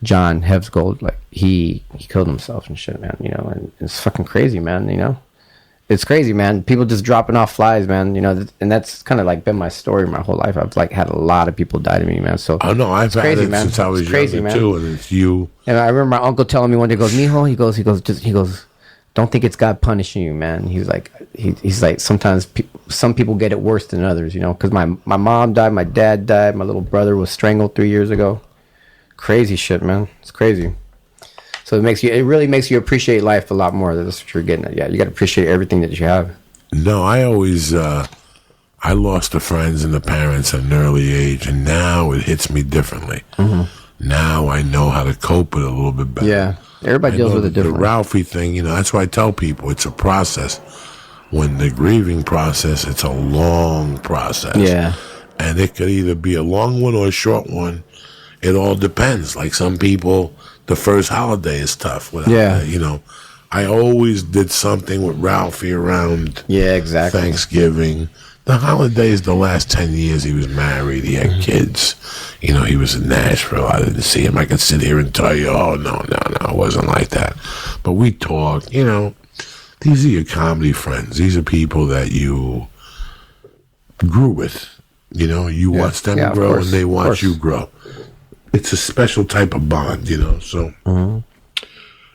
John Hevsgold, like he killed himself and shit, man. You know, and it's fucking crazy, man. You know, it's crazy, man. People just dropping off flies, man. You know, and that's kind of like been my story my whole life. I've like had a lot of people die to me, man. So I know I've had crazy, it man. since I was It's crazy, younger man. too, and it's you. And I remember my uncle telling me one day, he goes, "Mijo," he goes, "Don't think it's God punishing you, man." He's like, he's like, sometimes some people get it worse than others, you know. Because my mom died, my dad died, my little brother was strangled 3 years ago. Crazy shit, man. It's crazy. So it really makes you appreciate life a lot more. That's what you're getting at. Yeah, you got to appreciate everything that you have. No, I always I lost the friends and the parents at an early age, and now it hits me differently. Now I know how to cope with it a little bit better. Yeah, everybody deals with it differently. The Ralphie thing, you know, that's why I tell people it's a process. When the grieving process, it's a long process. Yeah. And it could either be a long one or a short one. It all depends. Like some people, the first holiday is tough. Yeah. You know, I always did something with Ralphie around Yeah, exactly. Thanksgiving. The holidays, the last 10 years, he was married. He had kids. You know, he was in Nashville. I didn't see him. I could sit here and tell you, oh, no, it wasn't like that. But we talked, you know. These are your comedy friends. These are people that you grew with. You know, you watch them grow and they watch you grow. It's a special type of bond, you know. So,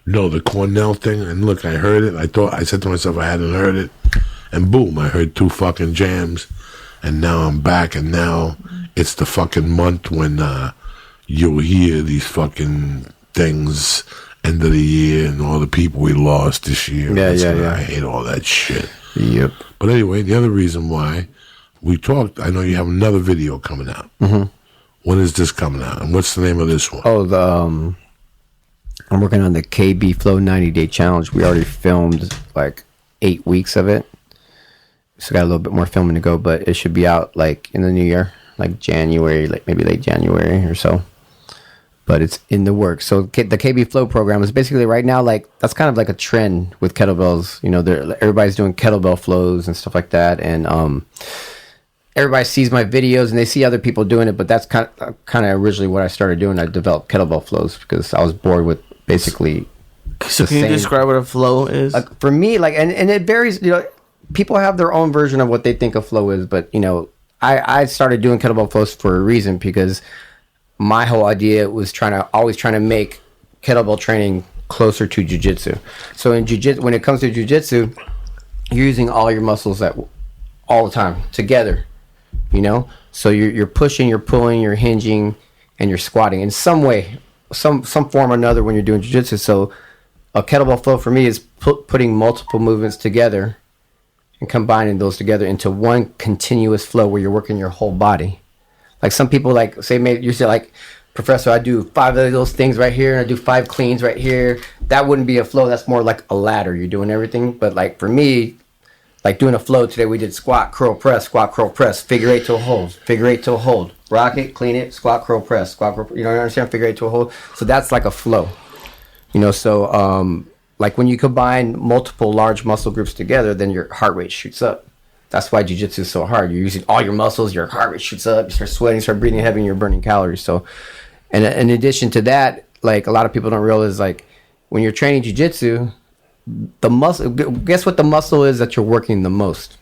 no, the Cornell thing, and look, I heard it. I said to myself I hadn't heard it. And boom, I heard 2 fucking jams. And now I'm back, and now it's the fucking month when you'll hear these fucking things, end of the year, and all the people we lost this year. Yeah. I hate all that shit. Yep. But anyway, the other reason why we talked, I know you have another video coming out. When is this coming out? And what's the name of this one? Oh, I'm working on the KB Flow 90-day challenge. We already filmed like 8 weeks of it. So got a little bit more filming to go, but it should be out like in the new year, like January, like maybe late January or so. But it's in the works. So the KB Flow program is basically right now, like that's kind of like a trend with kettlebells. You know, everybody's doing kettlebell flows and stuff like that, and everybody sees my videos and they see other people doing it. But that's kind of originally what I started doing. I developed kettlebell flows because I was bored with basically. So can you describe what a flow is? Like for me, like and it varies. You know, people have their own version of what they think a flow is. But you know, I started doing kettlebell flows for a reason because my whole idea was always trying to make kettlebell training closer to jiu-jitsu. So in jiu-jitsu, when it comes to jiu-jitsu, you're using all your muscles all the time together, you know? So you're pushing, you're pulling, you're hinging, and you're squatting in some way, some form or another when you're doing jiu-jitsu. So a kettlebell flow for me is putting multiple movements together and combining those together into one continuous flow where you're working your whole body. Like some people like say, maybe you say like, Professor, I do 5 of those things right here and I do 5 cleans right here. That wouldn't be a flow. That's more like a ladder. You're doing everything. But like for me, like doing a flow today, we did squat, curl, press, figure 8 to a hold, figure 8 to a hold, rock it, clean it, squat, curl, press, squat, curl, you know what I understand? Figure 8 to a hold. So that's like a flow, you know? So like when you combine multiple large muscle groups together, then your heart rate shoots up. That's why jiu-jitsu is so hard. You're using all your muscles, your heart rate shoots up, you start sweating, you start breathing heavy, and you're burning calories. So, and in addition to that, like a lot of people don't realize, like when you're training jiu-jitsu, the muscle, guess what the muscle is that you're working the most?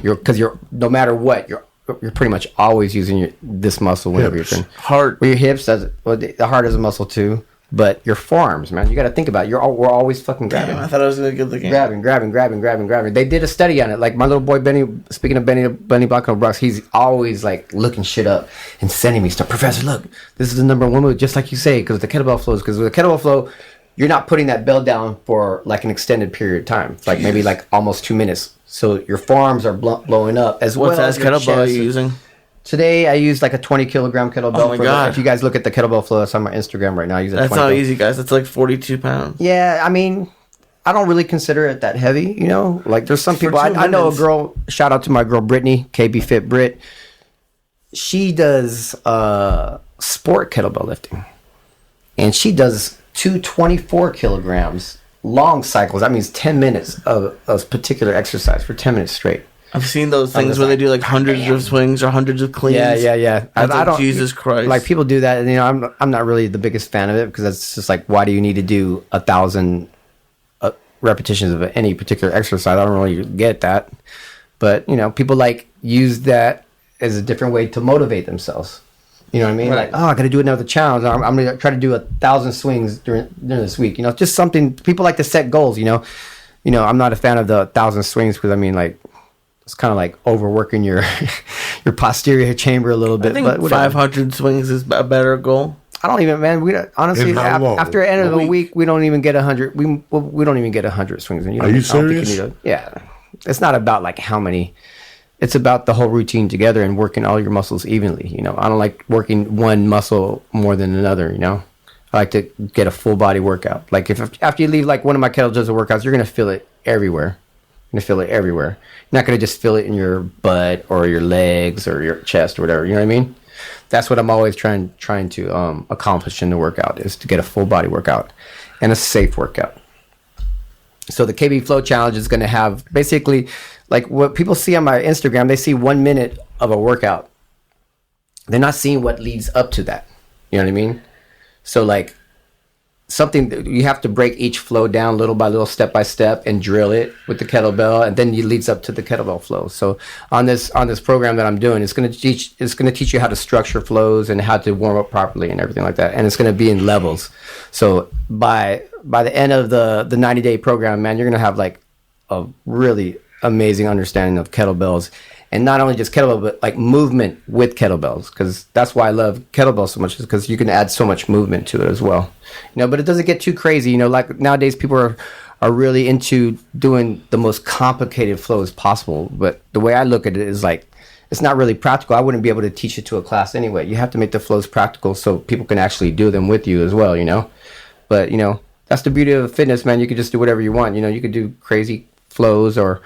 Because you're no matter what, you're pretty much always using this muscle whenever you're training. Heart. Well, your hips, the heart is a muscle too. But your forearms, man, you got to think about it. We're always fucking grabbing. Damn, I thought I was gonna get the game. Grabbing. They did a study on it. Like my little boy Benny. Speaking of Benny Blanco Brooks, he's always like looking shit up and sending me stuff. Professor, look, this is the number 1 move, just like you say, because the kettlebell flows. Because with the kettlebell flow, you're not putting that bell down for like an extended period of time, like maybe like almost 2 minutes. So your forearms are blowing up as well. What size kettlebell are you using? Today I used like a 20 kilogram kettlebell. Oh my God. If you guys look at the kettlebell flow, that's on my Instagram right now. I use That's not easy, guys. That's like 42 pounds. Yeah, I mean, I don't really consider it that heavy, you know? Like there's some people, I know a girl, shout out to my girl Brittany, KB Fit Brit. She does sport kettlebell lifting. And she does 24 kilograms long cycles. That means 10 minutes of a particular exercise for 10 minutes straight. I've seen those things where they do like hundreds of swings or hundreds of cleans. Yeah. I don't. Jesus Christ! Like people do that, and I'm not really the biggest fan of it because it's just like, why do you need to do 1,000 repetitions of any particular exercise? I don't really get that, but people like use that as a different way to motivate themselves. You know what I mean? Right. Like, oh, I got to do another challenge. I'm going to try to do 1,000 swings during this week. Just something. People like to set goals. I'm not a fan of the 1,000 swings because it's kind of like overworking your your posterior chamber a little bit. I think 500 swings is a better goal. I don't even, man. Honestly, after the end of the week, we don't even get 100. We don't even get 100 swings. Are you serious? Yeah, it's not about like how many. It's about the whole routine together and working all your muscles evenly. I don't like working one muscle more than another. I like to get a full body workout. Like if after you leave like one of my kettlebell workouts, you're gonna feel it everywhere. You're gonna feel it everywhere. You're not gonna just feel it in your butt or your legs or your chest or whatever. You know what I mean? That's what I'm always trying to accomplish in the workout, is to get a full body workout and a safe workout. So the KB Flow Challenge is going to have basically like what people see on my Instagram. They see 1 minute of a workout. They're not seeing what leads up to that. You know what I mean? So like something that you have to break each flow down little by little, step by step, and drill it with the kettlebell, and then it leads up to the kettlebell flow. So on this program that I'm doing, it's going to teach you how to structure flows and how to warm up properly and everything like that. And it's going to be in levels. So by the end of the 90-day program, man, you're going to have like a really amazing understanding of kettlebells. And not only just kettlebell, but like movement with kettlebells, because that's why I love kettlebells so much, is because you can add so much movement to it as well. But it doesn't get too crazy. Like nowadays people are really into doing the most complicated flows possible. But the way I look at it is like, it's not really practical. I wouldn't be able to teach it to a class anyway. You have to make the flows practical so people can actually do them with you as well, But, that's the beauty of fitness, man. You can just do whatever you want. You could do crazy flows, or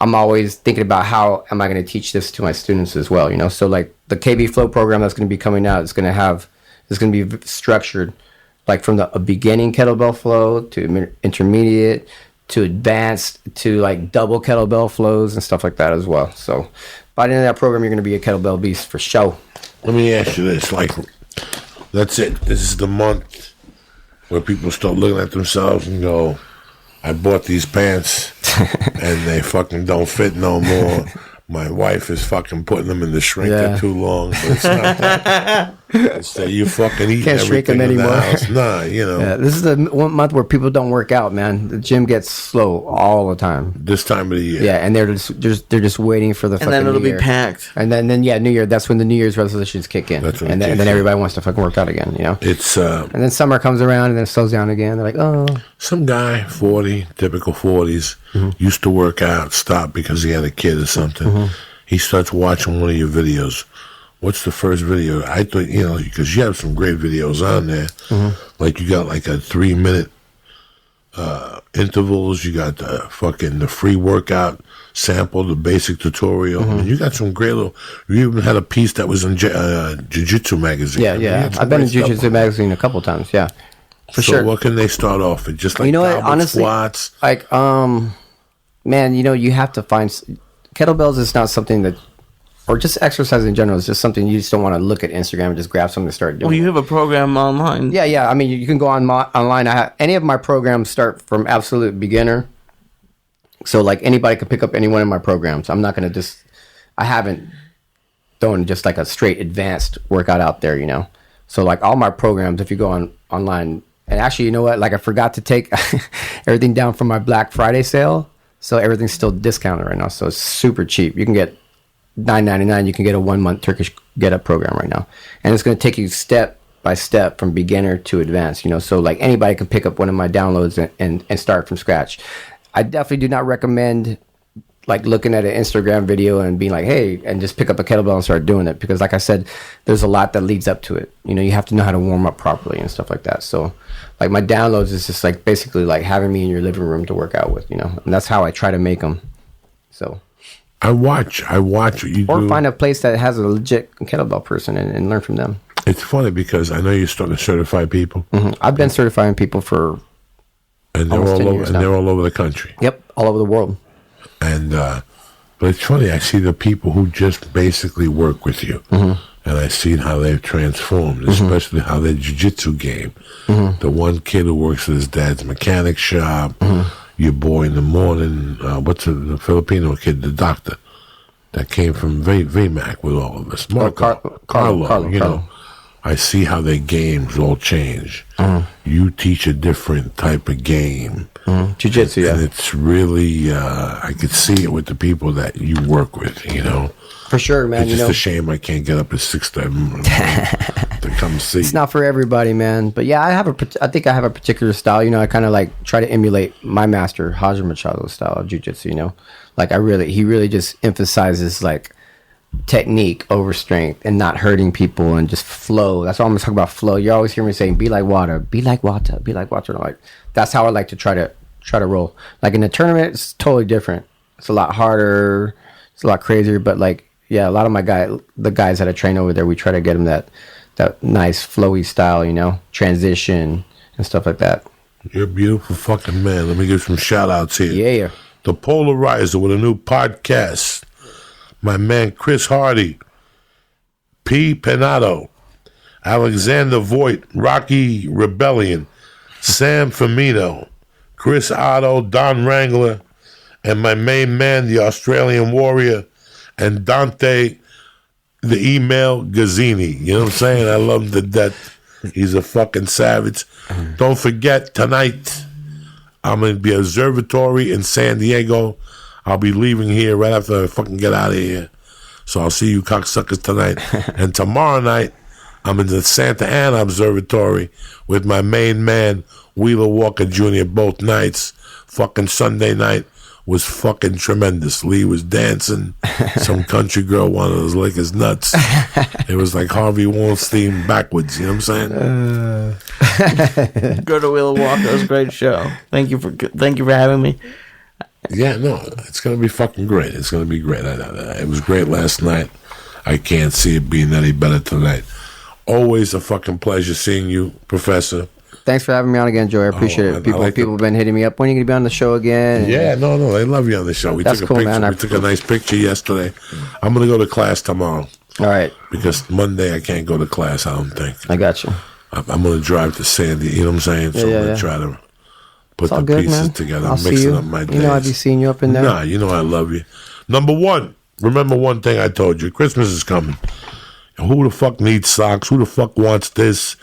I'm always thinking about how am I going to teach this to my students as well, So like the KB Flow program that's going to be coming out is going to be structured like from a beginning kettlebell flow to intermediate to advanced to like double kettlebell flows and stuff like that as well. So by the end of that program, you're going to be a kettlebell beast for sure. Let me ask you this: like, that's it. This is the month where people start looking at themselves and go, I bought these pants and they fucking don't fit no more. My wife is fucking putting them in the shrinker too long. But it's not that. It's that you fucking eat Can't shrink them everything in anymore. the house. Nah, Yeah, this is the 1 month where people don't work out, man. The gym gets slow all the time. This time of the year. Yeah, and they're just waiting for the fucking And then it'll New be Year. packed. And then New Year, that's when the New Year's resolutions kick in. That's when and then everybody wants to fucking work out again, It's And then summer comes around and then it slows down again. They're like, oh. some guy, 40, typical 40s, used to work out, stopped because he had a kid or something. He starts watching one of your videos. What's the first video? I thought, because you have some great videos on there. Like you got like a 3-minute intervals. You got the free workout sample, the basic tutorial. I mean, you got some great little. You even had a piece that was in Jiu Jitsu magazine. Yeah. I've been in Jiu Jitsu magazine a couple times. Yeah, for sure. So what can they start off with? Just like what? Honestly, squats. Like man, you have to find kettlebells is not something that, or just exercise in general, is just something you just don't want to look at Instagram and just grab something to start doing. Well, you have a program online. Yeah. I mean, you can go online. Any of my programs start from absolute beginner. So like anybody can pick up any one of my programs. I'm not going to I haven't done just like a straight advanced workout out there, So like all my programs, if you go online, and actually, you know what? Like I forgot to take everything down from my Black Friday sale. So everything's still discounted right now. So it's super cheap. You can get $9.99. You can get a 1-month Turkish Get Up program right now. And it's going to take you step by step from beginner to advanced, So like anybody can pick up one of my downloads and start from scratch. I definitely do not recommend like looking at an Instagram video and being like, hey, and just pick up a kettlebell and start doing it. Because like I said, there's a lot that leads up to it. You have to know how to warm up properly and stuff like that. So like my downloads is just like basically like having me in your living room to work out with, and that's how I try to make them. So I watch what you do. Or find a place that has a legit kettlebell person and learn from them. It's funny because I know you're starting to certify people. I've been certifying people for and they're almost all 10 over, years and now. they're all over the country. Yep, all over the world. And But it's funny, I see the people who just basically work with you. And I see how they've transformed, especially how their jiu-jitsu game. The one kid who works at his dad's mechanic shop, your boy in the morning, the Filipino kid, the doctor, that came from VMAC with all of us. Carlo, you know. I see how their games all change. You teach a different type of game. Jiu-jitsu, yeah. And it's really, I could see it with the people that you work with, you know. For sure, man. It's just a shame I can't get up at 6 to come see. It's not for everybody, man. But yeah, I think I have a particular style. You know, I kind of like try to emulate my master, Roger Machado's style of jiu-jitsu, you know. Like he really just emphasizes like technique over strength and not hurting people and just flow. That's all I'm talking about, flow. You always hear me saying, be like water, be like water, be like water. Like, that's how I like to try to roll. Like in the tournament, it's totally different. It's a lot harder. It's a lot crazier, but like, yeah, a lot of the guys that I train over there, we try to get them that nice flowy style, you know, transition and stuff like that. You're a beautiful fucking man. Let me give some shout outs here. Yeah. The Polarizer with a new podcast. My man Chris Hardy, P. Penato, Alexander Voigt, Rocky Rebellion, Sam Firmino, Chris Otto, Don Wrangler, and my main man, the Australian Warrior, and Dante, the email Gazzini. You know what I'm saying? I love him to death. He's a fucking savage. Don't forget, tonight, I'm going to be at Observatory in San Diego. I'll be leaving here right after I fucking get out of here. So I'll see you cocksuckers tonight. And tomorrow night, I'm in the Santa Ana Observatory with my main man, Wheeler Walker Jr. both nights. Fucking Sunday night was fucking tremendous. Lee was dancing. Some country girl wanted to lick his nuts. It was like Harvey Weinstein backwards. You know what I'm saying? Go to Wheeler Walker. It was a great show. Thank you for having me. Yeah, no, it's going to be fucking great. It's going to be great. It was great last night. I can't see it being any better tonight. Always a fucking pleasure seeing you, Professor. Thanks for having me on again, Joey. I appreciate it. People have been hitting me up. When are you going to be on the show again? Yeah, no, they love you on the show. We That's took a cool, picture. man. We took a nice picture yesterday. I'm going to go to class tomorrow. All right. Because Monday I can't go to class, I don't think. I got you. I'm going to drive to Sandy, you know what I'm saying? So I'm going to try to put the good, pieces man. together. I'll I'm see mixing you. up my days. You know I'd be seeing you up in there. Nah, you know I love you. Number one, remember one thing I told you. Christmas is coming. Who the fuck needs socks? Who the fuck wants this?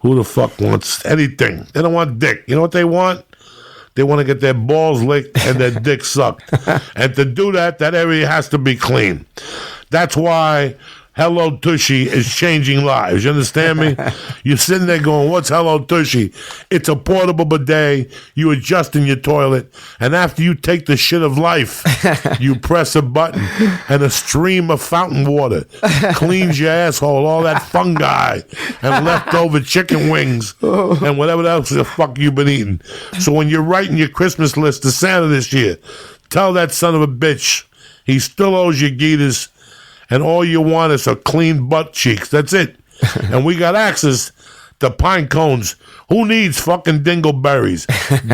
Who the fuck wants anything? They don't want dick. You know what they want? They want to get their balls licked and their dick sucked. And to do that area has to be clean. That's why Hello Tushy is changing lives. You understand me? You're sitting there going, what's Hello Tushy? It's a portable bidet. You adjust in your toilet. And after you take the shit of life, you press a button and a stream of fountain water cleans your asshole, all that fungi and leftover chicken wings and whatever else the fuck you've been eating. So when you're writing your Christmas list to Santa this year, tell that son of a bitch he still owes you Geeters. And all you want is a clean butt cheeks. That's it. And we got access to pine cones. Who needs fucking dingleberries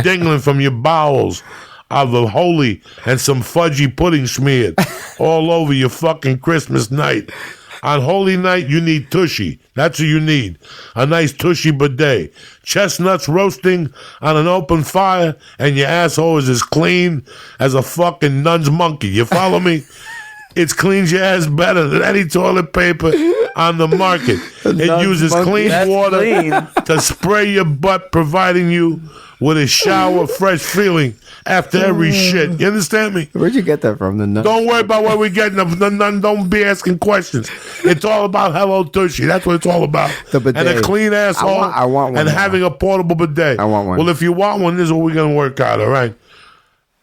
dingling from your bowels of the holy and some fudgy pudding smeared all over your fucking Christmas night? On Holy Night, you need Tushy. That's what you need. A nice Tushy bidet. Chestnuts roasting on an open fire, and your asshole is as clean as a fucking nun's monkey. You follow me? It cleans your ass better than any toilet paper on the market. It uses clean water to spray your butt, providing you with a shower of fresh feeling after every shit. You understand me? Where'd you get that from? Don't worry about where we're getting them. Don't be asking questions. It's all about Hello Tushy. That's what it's all about. The bidet. And a clean asshole. I want one and now. having a portable bidet. I want one. Well, if you want one, this is what we're going to work out, all right?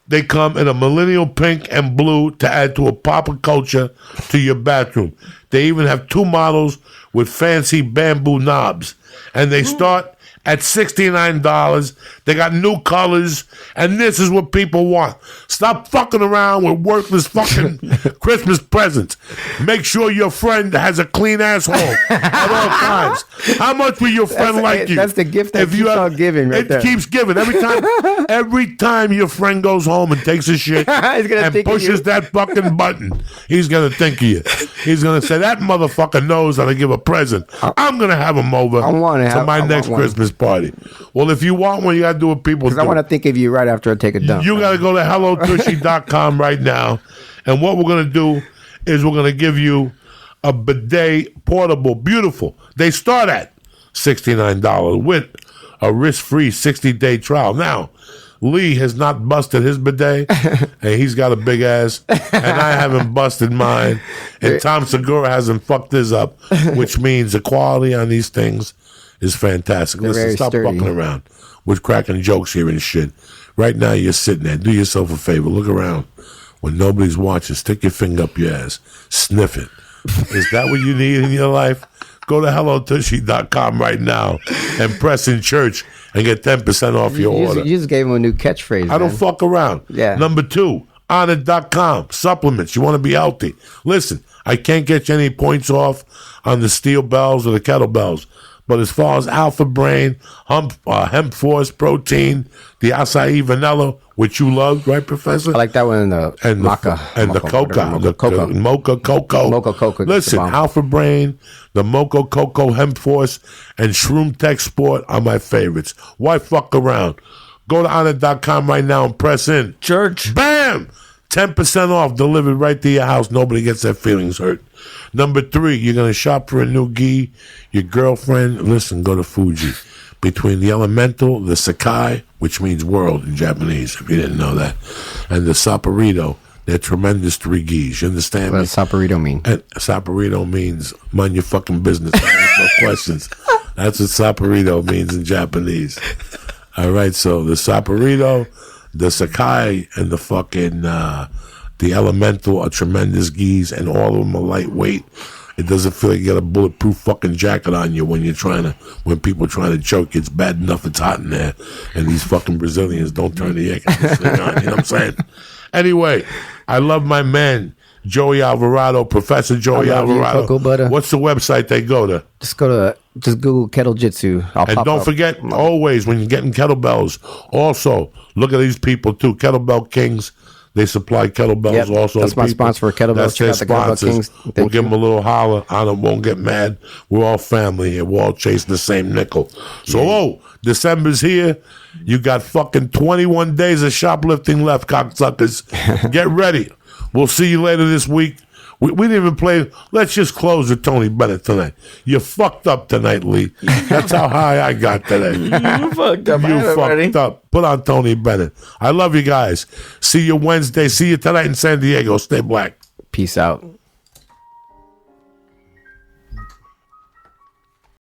They come in a millennial pink and blue to add to a pop of culture to your bathroom. They even have 2 models with fancy bamboo knobs. And they start at $69. They got new colors, and this is what people want. Stop fucking around with worthless fucking Christmas presents. Make sure your friend has a clean asshole at all times. How much will your friend like you? That's the gift that keeps on giving right there. It keeps giving. Every time your friend goes home and takes a shit and pushes that fucking button, he's going to think of you. He's going to say, that motherfucker knows how to give a present. I'm going to have him over to my next Christmas party. Well, if you want one, you got to do what people do. Because I want to think of you right after I take a dump. You got to go to hellotushy.com right now. And what we're going to do is we're going to give you a bidet portable, beautiful. They start at $69 with a risk-free 60-day trial. Now, Lee has not busted his bidet, and he's got a big ass, and I haven't busted mine, and Tom Segura hasn't fucked his up, which means the quality on these things is fantastic. Listen, stop fucking around with cracking jokes here and shit. Right now, you're sitting there. Do yourself a favor. Look around. When nobody's watching, stick your finger up your ass. Sniff it. Is that what you need in your life? Go to hellotushy.com right now and press in church and get 10% off your order. You just gave him a new catchphrase. I don't fuck around. Yeah. Number 2, honor.com. Supplements. You want to be healthy. Listen, I can't get you any points off on the steel bells or the kettlebells. But as far as Alpha Brain, Hemp Force Protein, the acai vanilla, which you love, right, Professor? I like that one. The Mocha Cocoa. Listen, Alpha Brain, the Mocha Cocoa, Hemp Force, and Shroom Tech Sport are my favorites. Why fuck around? Go to honor.com right now and press in. Church. Bam! 10% off delivered right to your house. Nobody gets their feelings hurt. Number 3, you're going to shop for a new gi. Your girlfriend, listen, go to Fuji. Between the Elemental, the Sakai, which means world in Japanese, if you didn't know that, and the Saporito, they're tremendous 3 gis. You understand what me? What does Saporito mean? And Saporito means mind your fucking business. No questions. That's what Saporito means in Japanese. All right, so the Saporito, the Sakai, and the fucking the Elemental are tremendous gis, and all of them are lightweight. It doesn't feel like you got a bulletproof fucking jacket on you when people are trying to choke. It's bad enough it's hot in there, and these fucking Brazilians don't turn the air conditioning on. You know what I'm saying? Anyway, I love my man Joey Alvarado, Professor Joey Alvarado. What's the website they go to? Just Google kettle-jitsu. And don't forget, always, when you're getting kettlebells, also, look at these people, too. Kettlebell Kings. They supply kettlebells also. That's my sponsor for kettlebells. That's their sponsors. We'll give them a little holler on them. Won't get mad. We're all family here. We're all chasing the same nickel. So, December's here. You got fucking 21 days of shoplifting left, cocksuckers. Get ready. We'll see you later this week. We didn't even play. Let's just close with Tony Bennett tonight. You fucked up tonight, Lee. That's how high I got today. You fucked up. You fucked up. Put on Tony Bennett. I love you guys. See you Wednesday. See you tonight in San Diego. Stay black. Peace out.